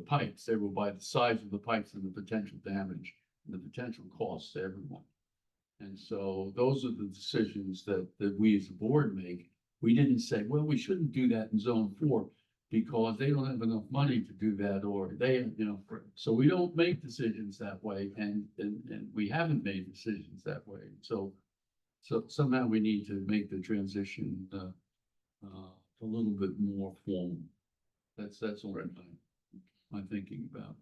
pipes. They were by the size of the pipes and the potential damage and the potential costs to everyone. And so those are the decisions that we as a board make. We didn't say, well, we shouldn't do that in zone 4 because they don't have enough money to do that, or they, so we don't make decisions that way, and we haven't made decisions that way. So somehow we need to make the transition a little bit more formal. That's all I'm thinking about.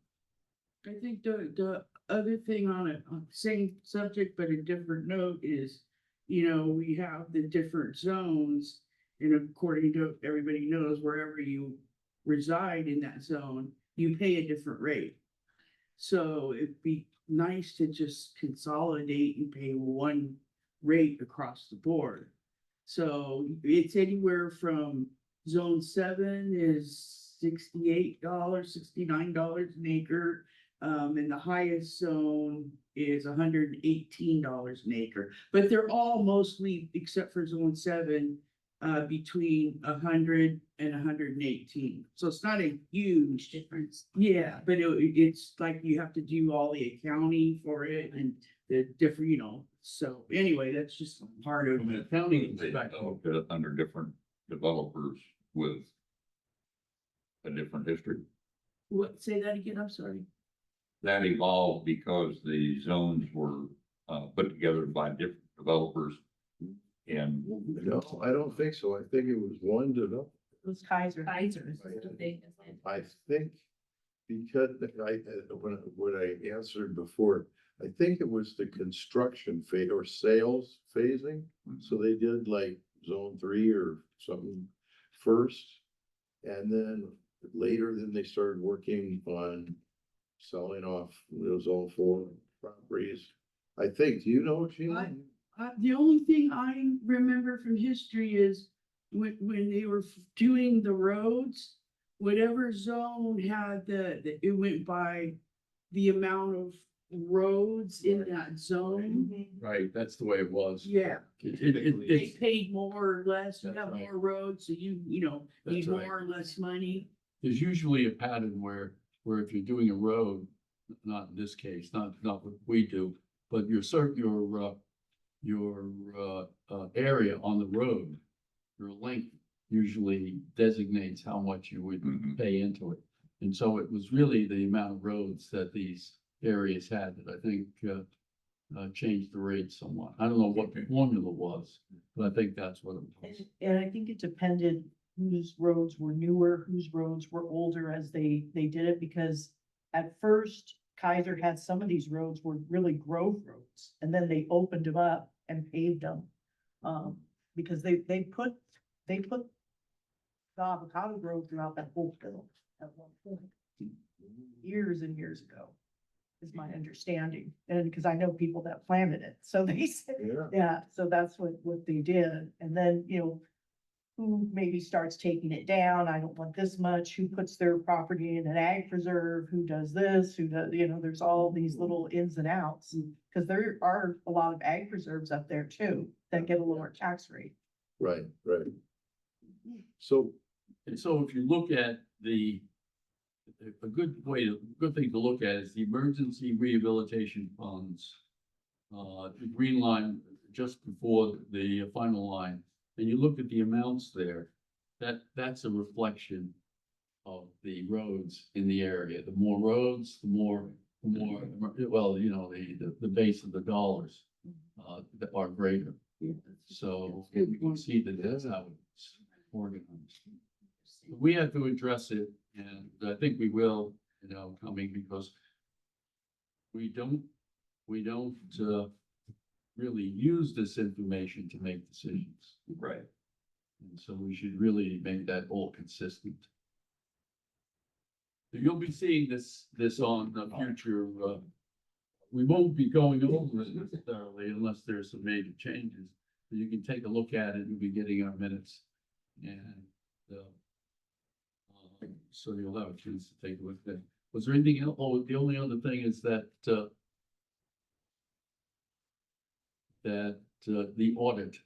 I think the other thing on the same subject, but a different note is, we have the different zones. And according to everybody knows, wherever you reside in that zone, you pay a different rate. So it'd be nice to just consolidate and pay one rate across the board. So it's anywhere from zone 7 is $68, $69 an acre. And the highest zone is $118 an acre, but they're all mostly, except for zone 7, between 100 and 118. So it's not a huge Difference. yeah, but it's like you have to do all the accounting for it and the different, so anyway, that's just part of From an it. accounting They perspective, developed it under different developers with a different history. What, say that again, I'm sorry. That evolved because the zones were put together by different developers. And No, I don't think so. I think it was one developer. It was Kaiser. Kaiser is the big. I think because when I answered before, I think it was the construction phase or sales phasing. So they did like zone 3 or something first. And then later, then they started working on selling off those zone 4 properties. I think, do you know, Sheila? The only thing I remember from history is when they were doing the roads, whatever zone had it went by the amount of roads in that zone. right, that's the way it was. Yeah, they It's, paid more or less, you That's have right. more roads, so need That's right. more or less money. there's usually a pattern where if you're doing a road, not in this case, not what we do, but your area on the road, your length usually designates how much you would Mhm. pay into it. And so it was really the amount of roads that these areas had that I think changed the rate somewhat. I don't know what the formula was, but I think that's what it was. And I think it depended whose roads were newer, whose roads were older as they did it, because at first Kaiser had some of these roads were really grove roads, and then they opened them up and paved them. Because they put the avocado grove throughout that whole field at one point, years and years ago, is my understanding. And because I know people that planted it, so they said, Yeah. yeah, so that's what they did. And then, who maybe starts taking it down, I don't want this much, who puts their property in an ag preserve, who does this, who does, there's all these little ins and outs. Cause there are a lot of ag preserves up there too, that get a lower tax rate. Right, right. So, And so if you look at a good thing to look at is the emergency rehabilitation funds. The green line just before the final line, and you look at the amounts there, that's a reflection of the roads in the area. The more roads, the more, well, the base of the dollars that are greater. So you can see that that's how it's organized. We have to address it, and I think we will, coming, because we don't really use this information to make decisions. right, And so we should really make that all consistent. So you'll be seeing this on the future, we won't be going over it necessarily unless there's some major changes. But you can take a look at it, you'll be getting our minutes. And, so you'll have a chance to take a look at it. Was there anything else? Oh, the only other thing is that, the audit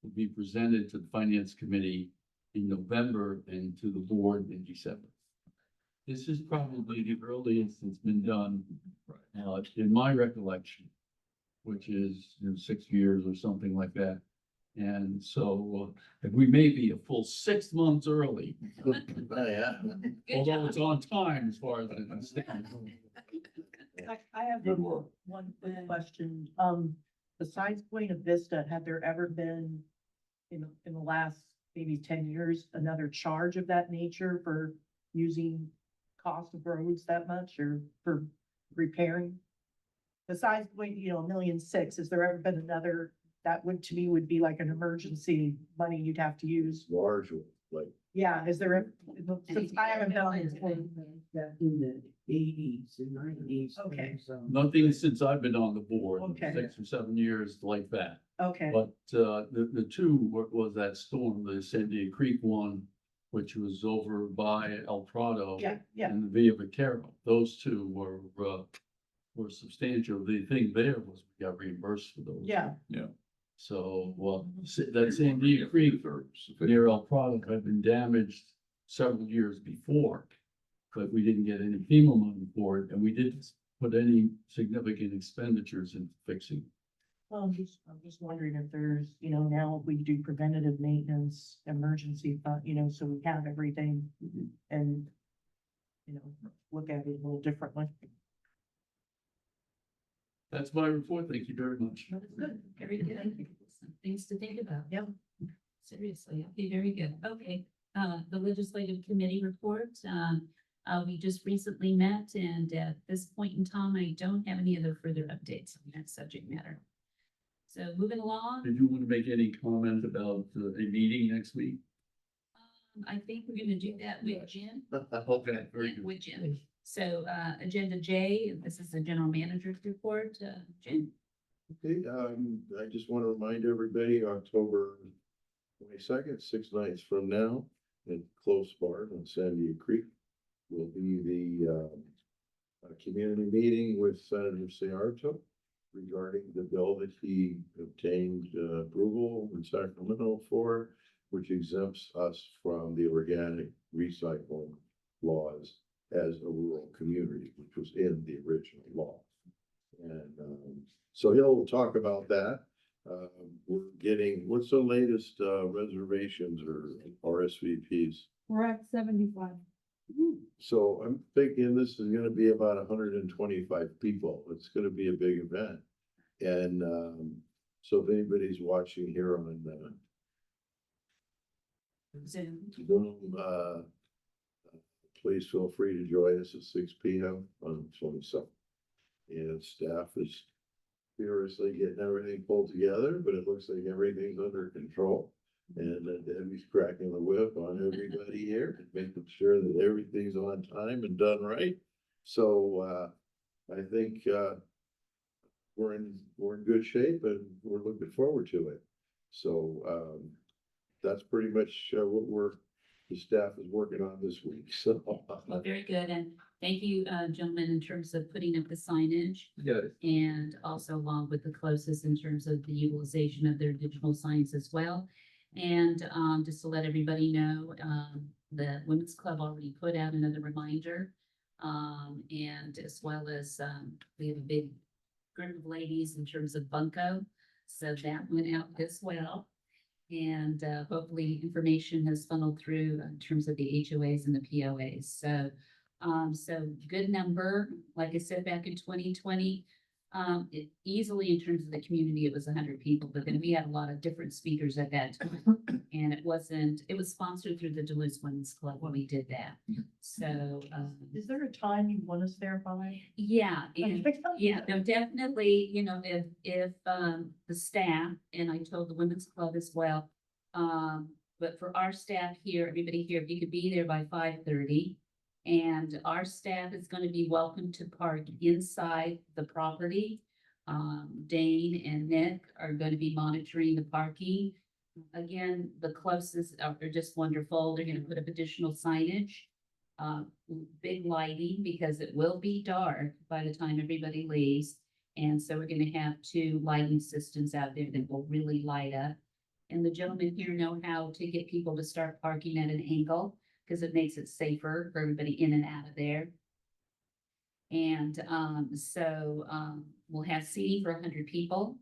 will be presented to the finance committee in November and to the board in December. This is probably the earliest it's been done, in my recollection, which is 6 years or something like that. And so we may be a full 6 months early, yeah. although it's on time as far as I understand. I have Good work. one quick question. Besides Buena Vista, have there ever been in the last maybe 10 years, another charge of that nature for using cost of roads that much or for repairing? Besides, $1.6 million, has there ever been another, that would, to me, would be like an emergency money you'd have to use? Large one, like, Yeah, is there, since I haven't been on this one. In the 80s and 90s. Okay. Nothing since I've been on the board, Okay. 6 or 7 years like that. Okay, But the two was that storm, the Sandia Creek one, which was over by El Prado. yeah, yeah, And the Villa Vaquero. Those two were substantial. The thing there was we got reimbursed for those. yeah. Yeah. So, well, that Sandia Creek near El Prado had been damaged several years before. But we didn't get any FEMA money for it, and we didn't put any significant expenditures into fixing. Well, I'm just wondering if there's, now we do preventative maintenance, emergency, so we have everything and, look at it a little differently. That's my report. Thank you very much. That's good, very good. Some things to think about. Yeah. Seriously, okay, very good. Okay, the legislative committee report, we just recently met, and at this point in time, I don't have any other further updates on that subject matter. So moving along, Did you want to make any comment about a meeting next week? I think we're gonna do that with Jim. Okay, very Yeah, good. with Jim. So, agenda J, this is the general manager's report, Jim. Okay, I just want to remind everybody, October 22nd, 6 nights from now, in Close Bar on Sandia Creek will be the community meeting with Senator Ciarto regarding the bill that he obtained approval in Sacramento for, which exempts us from the organic recycling laws as a rural community, which was in the original law. And so he'll talk about that. We're getting, what's the latest reservations or RSVPs? We're at 75. So I'm thinking this is gonna be about 125 people. It's gonna be a big event. And so if anybody's watching here on Zoom. Zoom, please feel free to join us at 6 p.m. on 27th. And staff is furiously getting everything pulled together, but it looks like everything's under control. And Debbie's cracking the whip on everybody here, and making sure that everything's on time and done right. So I think we're in good shape, and we're looking forward to it. So that's pretty much what the staff is working on this week. So Well, very good, and thank you, gentlemen, in terms of putting up the signage. Yes. And also along with the closest in terms of the utilization of their digital signs as well. And just to let everybody know, the Women's Club already put out another reminder. And as well as we have a big group of ladies in terms of Bunko. So that went out as well. And hopefully information has funneled through in terms of the HOAs and the POAs. So good number. Like I said, back in 2020, it easily in terms of the community, it was 100 people, but then we had a lot of different speakers at that time. And it was sponsored through the Duluth Women's Club when we did that. So, Is there a time you want us there by? yeah, and yeah, no, definitely, if the staff, and I told the Women's Club as well, but for our staff here, everybody here, if you could be there by 5:30. And our staff is gonna be welcome to park inside the property. Dane and Nick are gonna be monitoring the parking. Again, the closest are just wonderful. They're gonna put up additional signage. Big lighting because it will be dark by the time everybody leaves. And so we're gonna have 2 lighting systems out there that will really light up. And the gentlemen here know how to get people to start parking at an angle, because it makes it safer for everybody in and out of there. And we'll have seating for 100 people.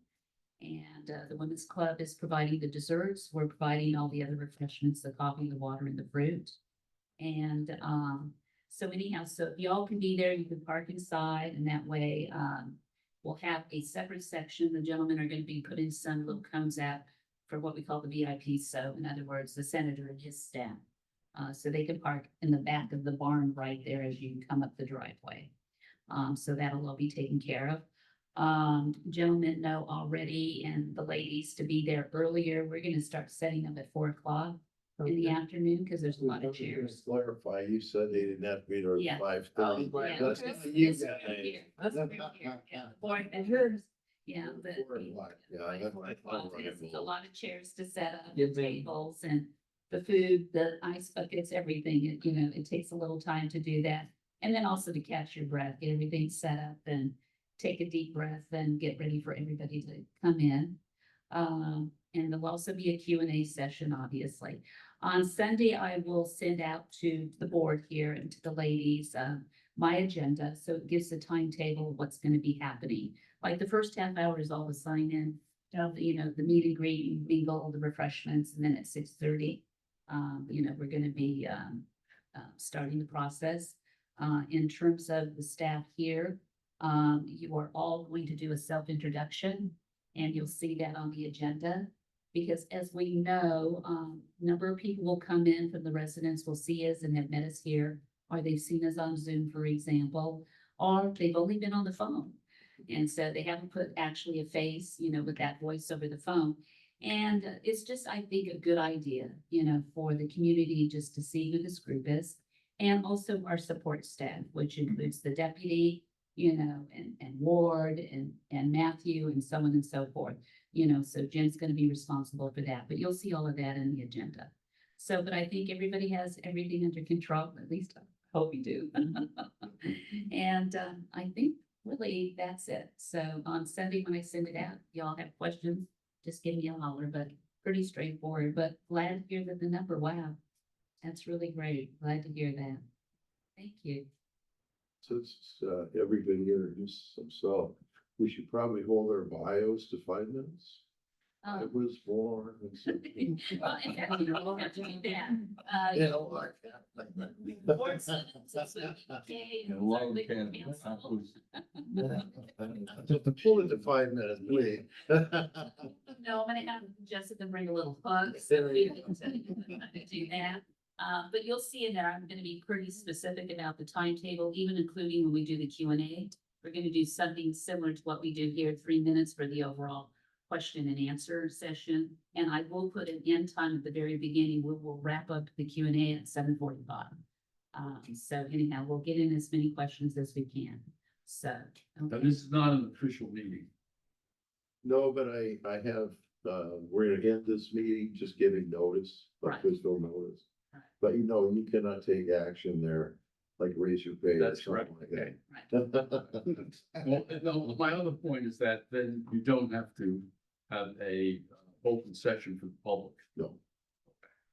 And the Women's Club is providing the desserts. We're providing all the other refreshments, the coffee, the water, and the fruit. And so anyhow, so if y'all can be there, you can park inside, and that way we'll have a separate section. The gentlemen are going to be putting some little cones out for what we call the VIP. So in other words, the senator and his staff. So they can park in the back of the barn right there as you come up the driveway. So that'll all be taken care of. Gentlemen know already, and the ladies to be there earlier. We're gonna start setting up at 4 o'clock in the afternoon, because there's a lot of chairs. Just clarify, you said they didn't have to be there Yeah. at 5:30. Yeah, That's this- not you this room guys. here, this room here, yeah, the board members, yeah, but. 4 o'clock, yeah, By that's 4 fine. o'clock, there's a lot of chairs to set up, Yes, ma'am. tables and the food, the ice buckets, everything, it takes a little time to do that. And then also to catch your breath, get everything set up and take a deep breath and get ready for everybody to come in. And there'll also be a Q&A session, obviously. On Sunday, I will send out to the board here and to the ladies, my agenda, so it gives a timetable of what's gonna be happening. Like the first half hour is all the sign in, the meet and greet, and mingle, the refreshments, and then at 6:30, we're gonna be, starting the process. In terms of the staff here, you are all going to do a self-introduction, and you'll see that on the agenda. Because as we know, a number of people will come in from the residents, will see us and have met us here, or they've seen us on Zoom, for example, or they've only been on the phone. And so they haven't put actually a face, with that voice over the phone. And it's just, I think, a good idea, for the community just to see who this group is. And also our support staff, which includes the deputy, and Ward and Matthew and so on and so forth. So Jim's gonna be responsible for that, but you'll see all of that in the agenda. So, but I think everybody has everything under control, at least I hope we do. And I think really that's it. So on Sunday, when I send it out, y'all have questions, just give me a holler, but pretty straightforward, but glad to hear that the number, wow. That's really great. Glad to hear that. Thank you. Since everybody introduced themselves, we should probably hold our bios to 5 minutes. I was born. And so- Well, in fact, we'll have to do that. You know, like that. Board citizens, okay, And long certainly can- council. Just to pull it to 5 minutes, please. No, I'm gonna have Jessica bring a little hug. So we can do that. But you'll see in there, I'm gonna be pretty specific about the timetable, even including when we do the Q&A. We're gonna do something similar to what we do here, 3 minutes for the overall question and answer session. And I will put an end time at the very beginning. We will wrap up the Q&A at 7:45. So anyhow, we'll get in as many questions as we can. So. Now, okay. this is not an official meeting. No, but I have, we're gonna end this meeting, just giving notice, Right. official notice. Right. But you cannot take action there, like raise your pay or That's something correct. like Okay. that. Well, no, my other point is that then you don't have to have a open session for the public. No,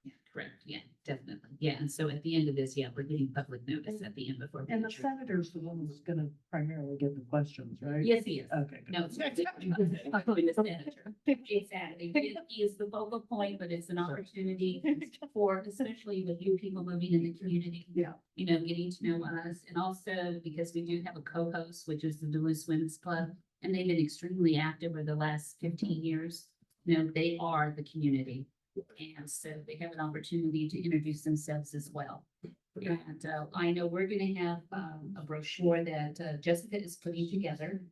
Yeah, correct. Yeah, definitely. Yeah, and so at the end of this, yeah, we're getting public notice at the end before. we And the adjourn. senator's the one who's gonna primarily get the questions, right? Yes, he is. Okay. good. No, it's not the senator. Exactly. He is the focal point, but it's an opportunity for especially with new people moving in the community. Yeah. Getting to know us, and also because we do have a co-host, which is the Duluth Women's Club, and they've been extremely active over the last 15 years. They are the community. And so they have an opportunity to introduce themselves as well. And I know we're gonna have a brochure that Jessica is putting together,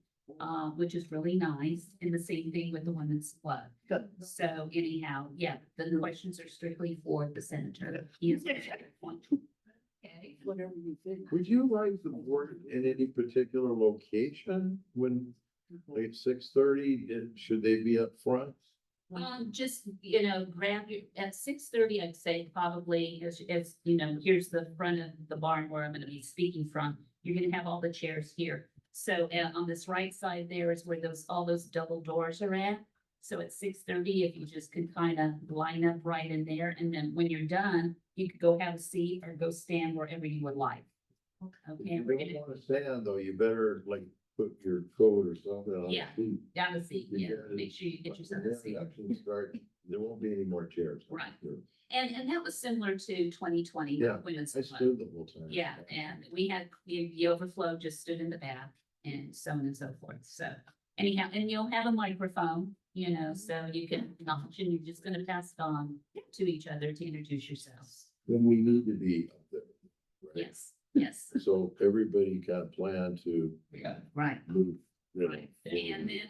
which is really nice, and the same thing with the Women's Club. Good. So anyhow, yeah, the questions are strictly for the senator. He is the second one. Okay. Whatever you think. would you like the board in any particular location when, like 6:30, should they be up front? Just, grab your, at 6:30, I'd say probably, as here's the front of the barn where I'm gonna be speaking from. You're gonna have all the chairs here. So on this right side there is where all those double doors are at. So at 6:30, if you just can kind of line up right in there, and then when you're done, you could go have a seat or go stand wherever you would like. Okay, If we're you gonna, don't wanna stand though, you better like put your coat or something on. the Yeah. seat. down a seat, yeah, Yeah. make sure you get yourself When a the seat. elections start, there won't be any more chairs. Right. And that was similar to 2020. Yeah, Women's I Club. stood the whole time. Yeah, and we had, the overflow just stood in the back and so on and so forth. So anyhow, and you'll have a microphone, so you can acknowledge, and you're just gonna pass it on to each other to introduce yourselves. Then we need to be up there. right? Yes, So everybody kind of plan to right. move. Right, and then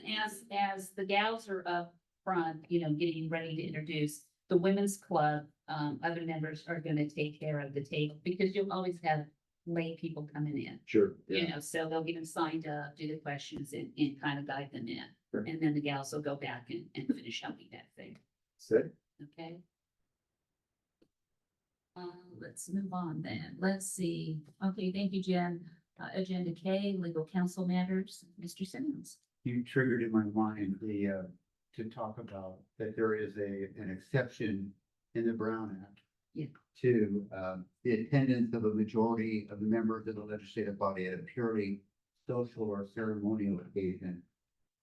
as the gals are up front, getting ready to introduce the women's club, other members are gonna take care of the table, because you'll always have lay people coming in. Sure, yeah. So they'll get them signed up, do the questions and kind of guide them in. Sure. And then the gals will go back and finish helping that thing, Say, okay? Let's move on then. Let's see. Okay, thank you, Jen. Agenda K, legal counsel matters, Mr. Simmons. You triggered in my mind the to talk about that there is an exception in the Brown Act. Yeah. To, the attendance of a majority of the members of the legislative body at a purely social or ceremonial occasion.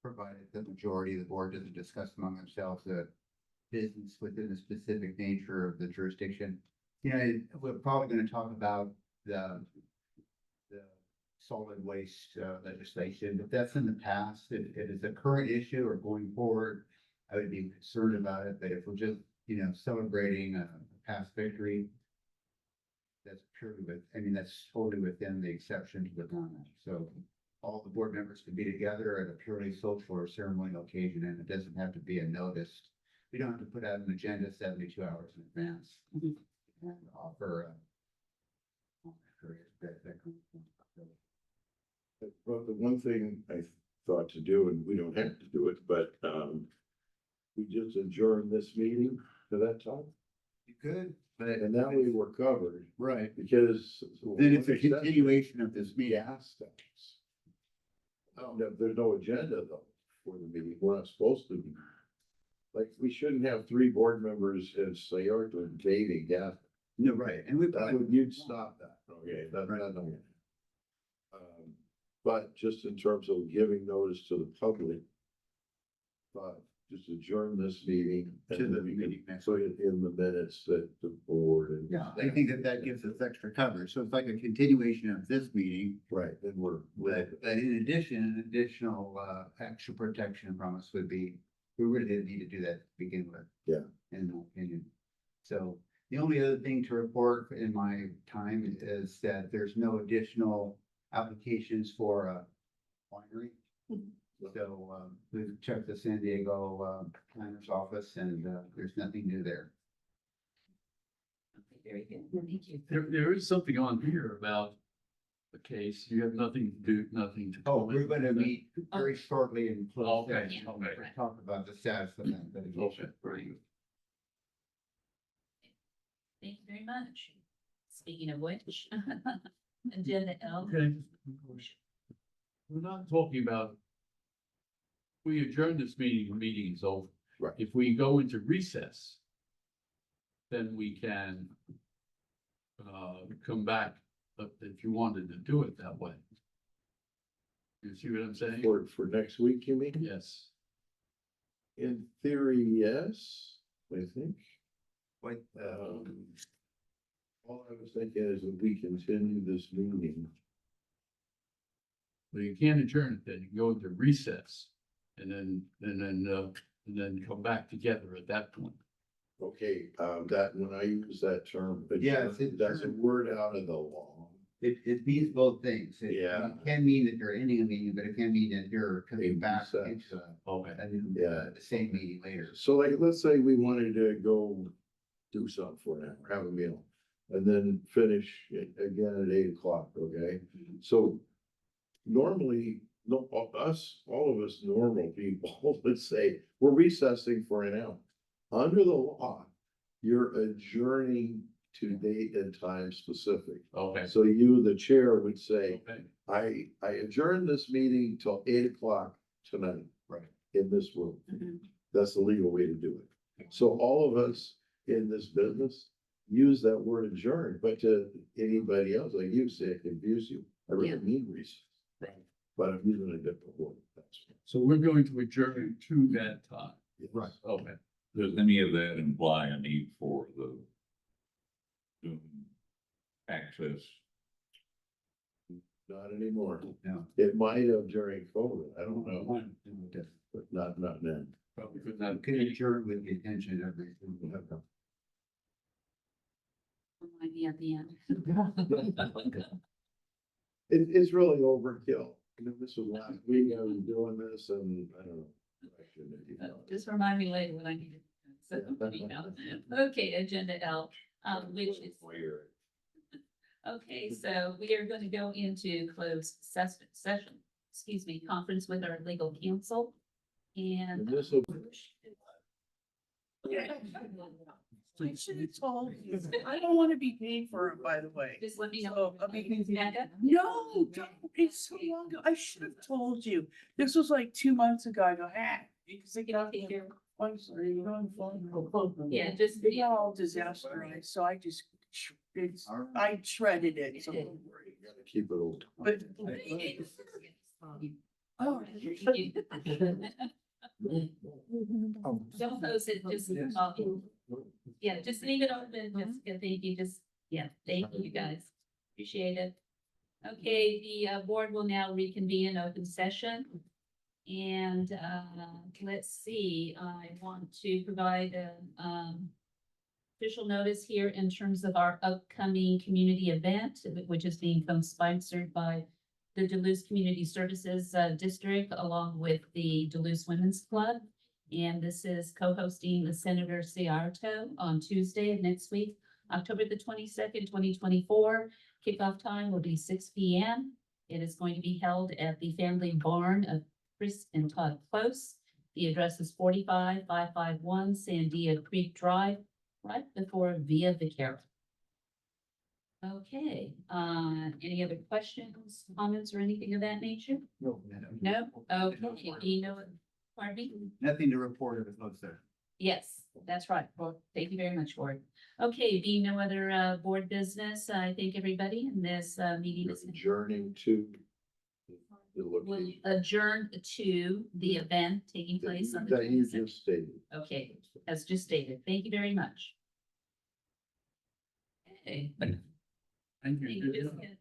Provided the majority of the board doesn't discuss among themselves the business within the specific nature of the jurisdiction. You know, we're probably gonna talk about the solid waste legislation, but that's in the past. If it is a current issue or going forward, I would be concerned about it, but if we're just, you know, celebrating a past victory, that's purely that's totally within the exception to the Brown Act. So all the board members can be together at a purely social or ceremonial occasion, and it doesn't have to be a notice. We don't have to put out an agenda 72 hours in advance. Mhm. And offer, Well, the one thing I thought to do, and we don't have to do it, but, we just adjourn this meeting to that time, you could, but. and that way we're covered, Right, because. then it's a continuation of this meeting. Gas tax. No, there's no agenda though for the meeting. We're not supposed to be. Like, we shouldn't have 3 board members as say are debating gas. No, right, and we. That would, you'd stop that. Okay, that's Right. not gonna. But just in terms of giving notice to the public. But just adjourn this meeting. To and the we can meeting next put it in the minutes that the board and. Yeah, I think that gives us extra coverage, so it's like a continuation of this meeting, Right, then we're. but in addition, an additional, extra protection from us would be, we really didn't need to do that to begin with. Yeah. In my opinion. So the only other thing to report in my time is that there's no additional applications for a winery. So, we've checked the San Diego, planner's office and, there's nothing new there. Okay, very good. Thank you. There is something on here about the case. You have nothing to do, nothing to. Oh, comment we're gonna on that? meet very shortly in closed Okay, session. okay. to Talk about the status of that litigation. Right. Thank you very much. Speaking of which, agenda L. Okay. We're not talking about. We adjourn this meeting, the meeting is over. Right. If we go into recess, then we can come back, if you wanted to do it that way. You see what I'm saying? For next week, you mean? Yes. In theory, yes, I think. What, All I was thinking is if we continue this meeting, Well, you can't adjourn it then. You can go into recess and then come back together at that point. okay, that, when I use that term. Yes, That's a word out of the law. it means both things. Yeah. It can mean that you're ending a meeting, but it can mean that you're coming back Recess. into Okay. Yeah. the same meeting later. So like, let's say we wanted to go do something for an hour, have a meal, and then finish again at 8 o'clock, okay? So normally, no, all of us normal people would say, we're recessing for an hour. Under the law, you're adjourning to date and time specific. Okay. So you, the chair, would say, Okay. I adjourn this meeting till 8 o'clock tonight. Right. In this room. Mhm. That's the legal way to do it. So all of us in this business use that word adjourn, but to anybody else, like you say, it confuse you. I really Yeah. mean recess. Right. But I'm using a different word. That's So we're going to adjourn to that time. right. Okay. Does any of that imply a need for the Zoom access? Not anymore. No. It might have during COVID, I don't know, but not now. Probably could You not. can adjourn with the intention of everything. Remind me at the end. It's really overkill. You know, this was last week, I was doing this and I don't know. I shouldn't have even done it. Just remind me later when I need it. So, anyhow. Okay, agenda L, which is, Weird. okay, so we are going to go into closed session, excuse me, conference with our legal counsel. And. And this will. I should have told you. I don't want to be paid for it, by the way. Just let me know. So, I mean, Becca? no, don't, it's so long ago. I should have told you. This was like 2 months ago. I go, ah, Because I get out here, I'm sorry, you know, I'm falling. Yeah, just, It's all disasterized, so I just, I shredded it, so. You gotta keep it old. But. Oh. Don't post it, just, yeah, just leave it open, just, thank you, just, yeah, thank you guys, appreciate it. Okay, the board will now reconvene in open session. And let's see, I want to provide an official notice here in terms of our upcoming community event, which is being co-sponsored by the Duluth Community Services District along with the Duluth Women's Club. And this is co-hosting the Senator Ciarto on Tuesday of next week, October the 22nd, 2024. Kickoff time will be 6 p.m. It is going to be held at the family barn of Chris and Todd Close. The address is 45551 Sandia Creek Drive, right before Via Vaquero. Okay, any other questions, comments, or anything of that nature? No. No? Okay, you know, pardon me? Nothing to report if it's not there. Yes, that's right. Well, thank you very much, Ward. Okay, being no other board business, I thank everybody in this meeting is Adjourning to the will location adjourn to the event taking place on the that you 22nd. just stated. Okay, as just stated. Thank you very much. Okay. Thank Thank you, Jessica.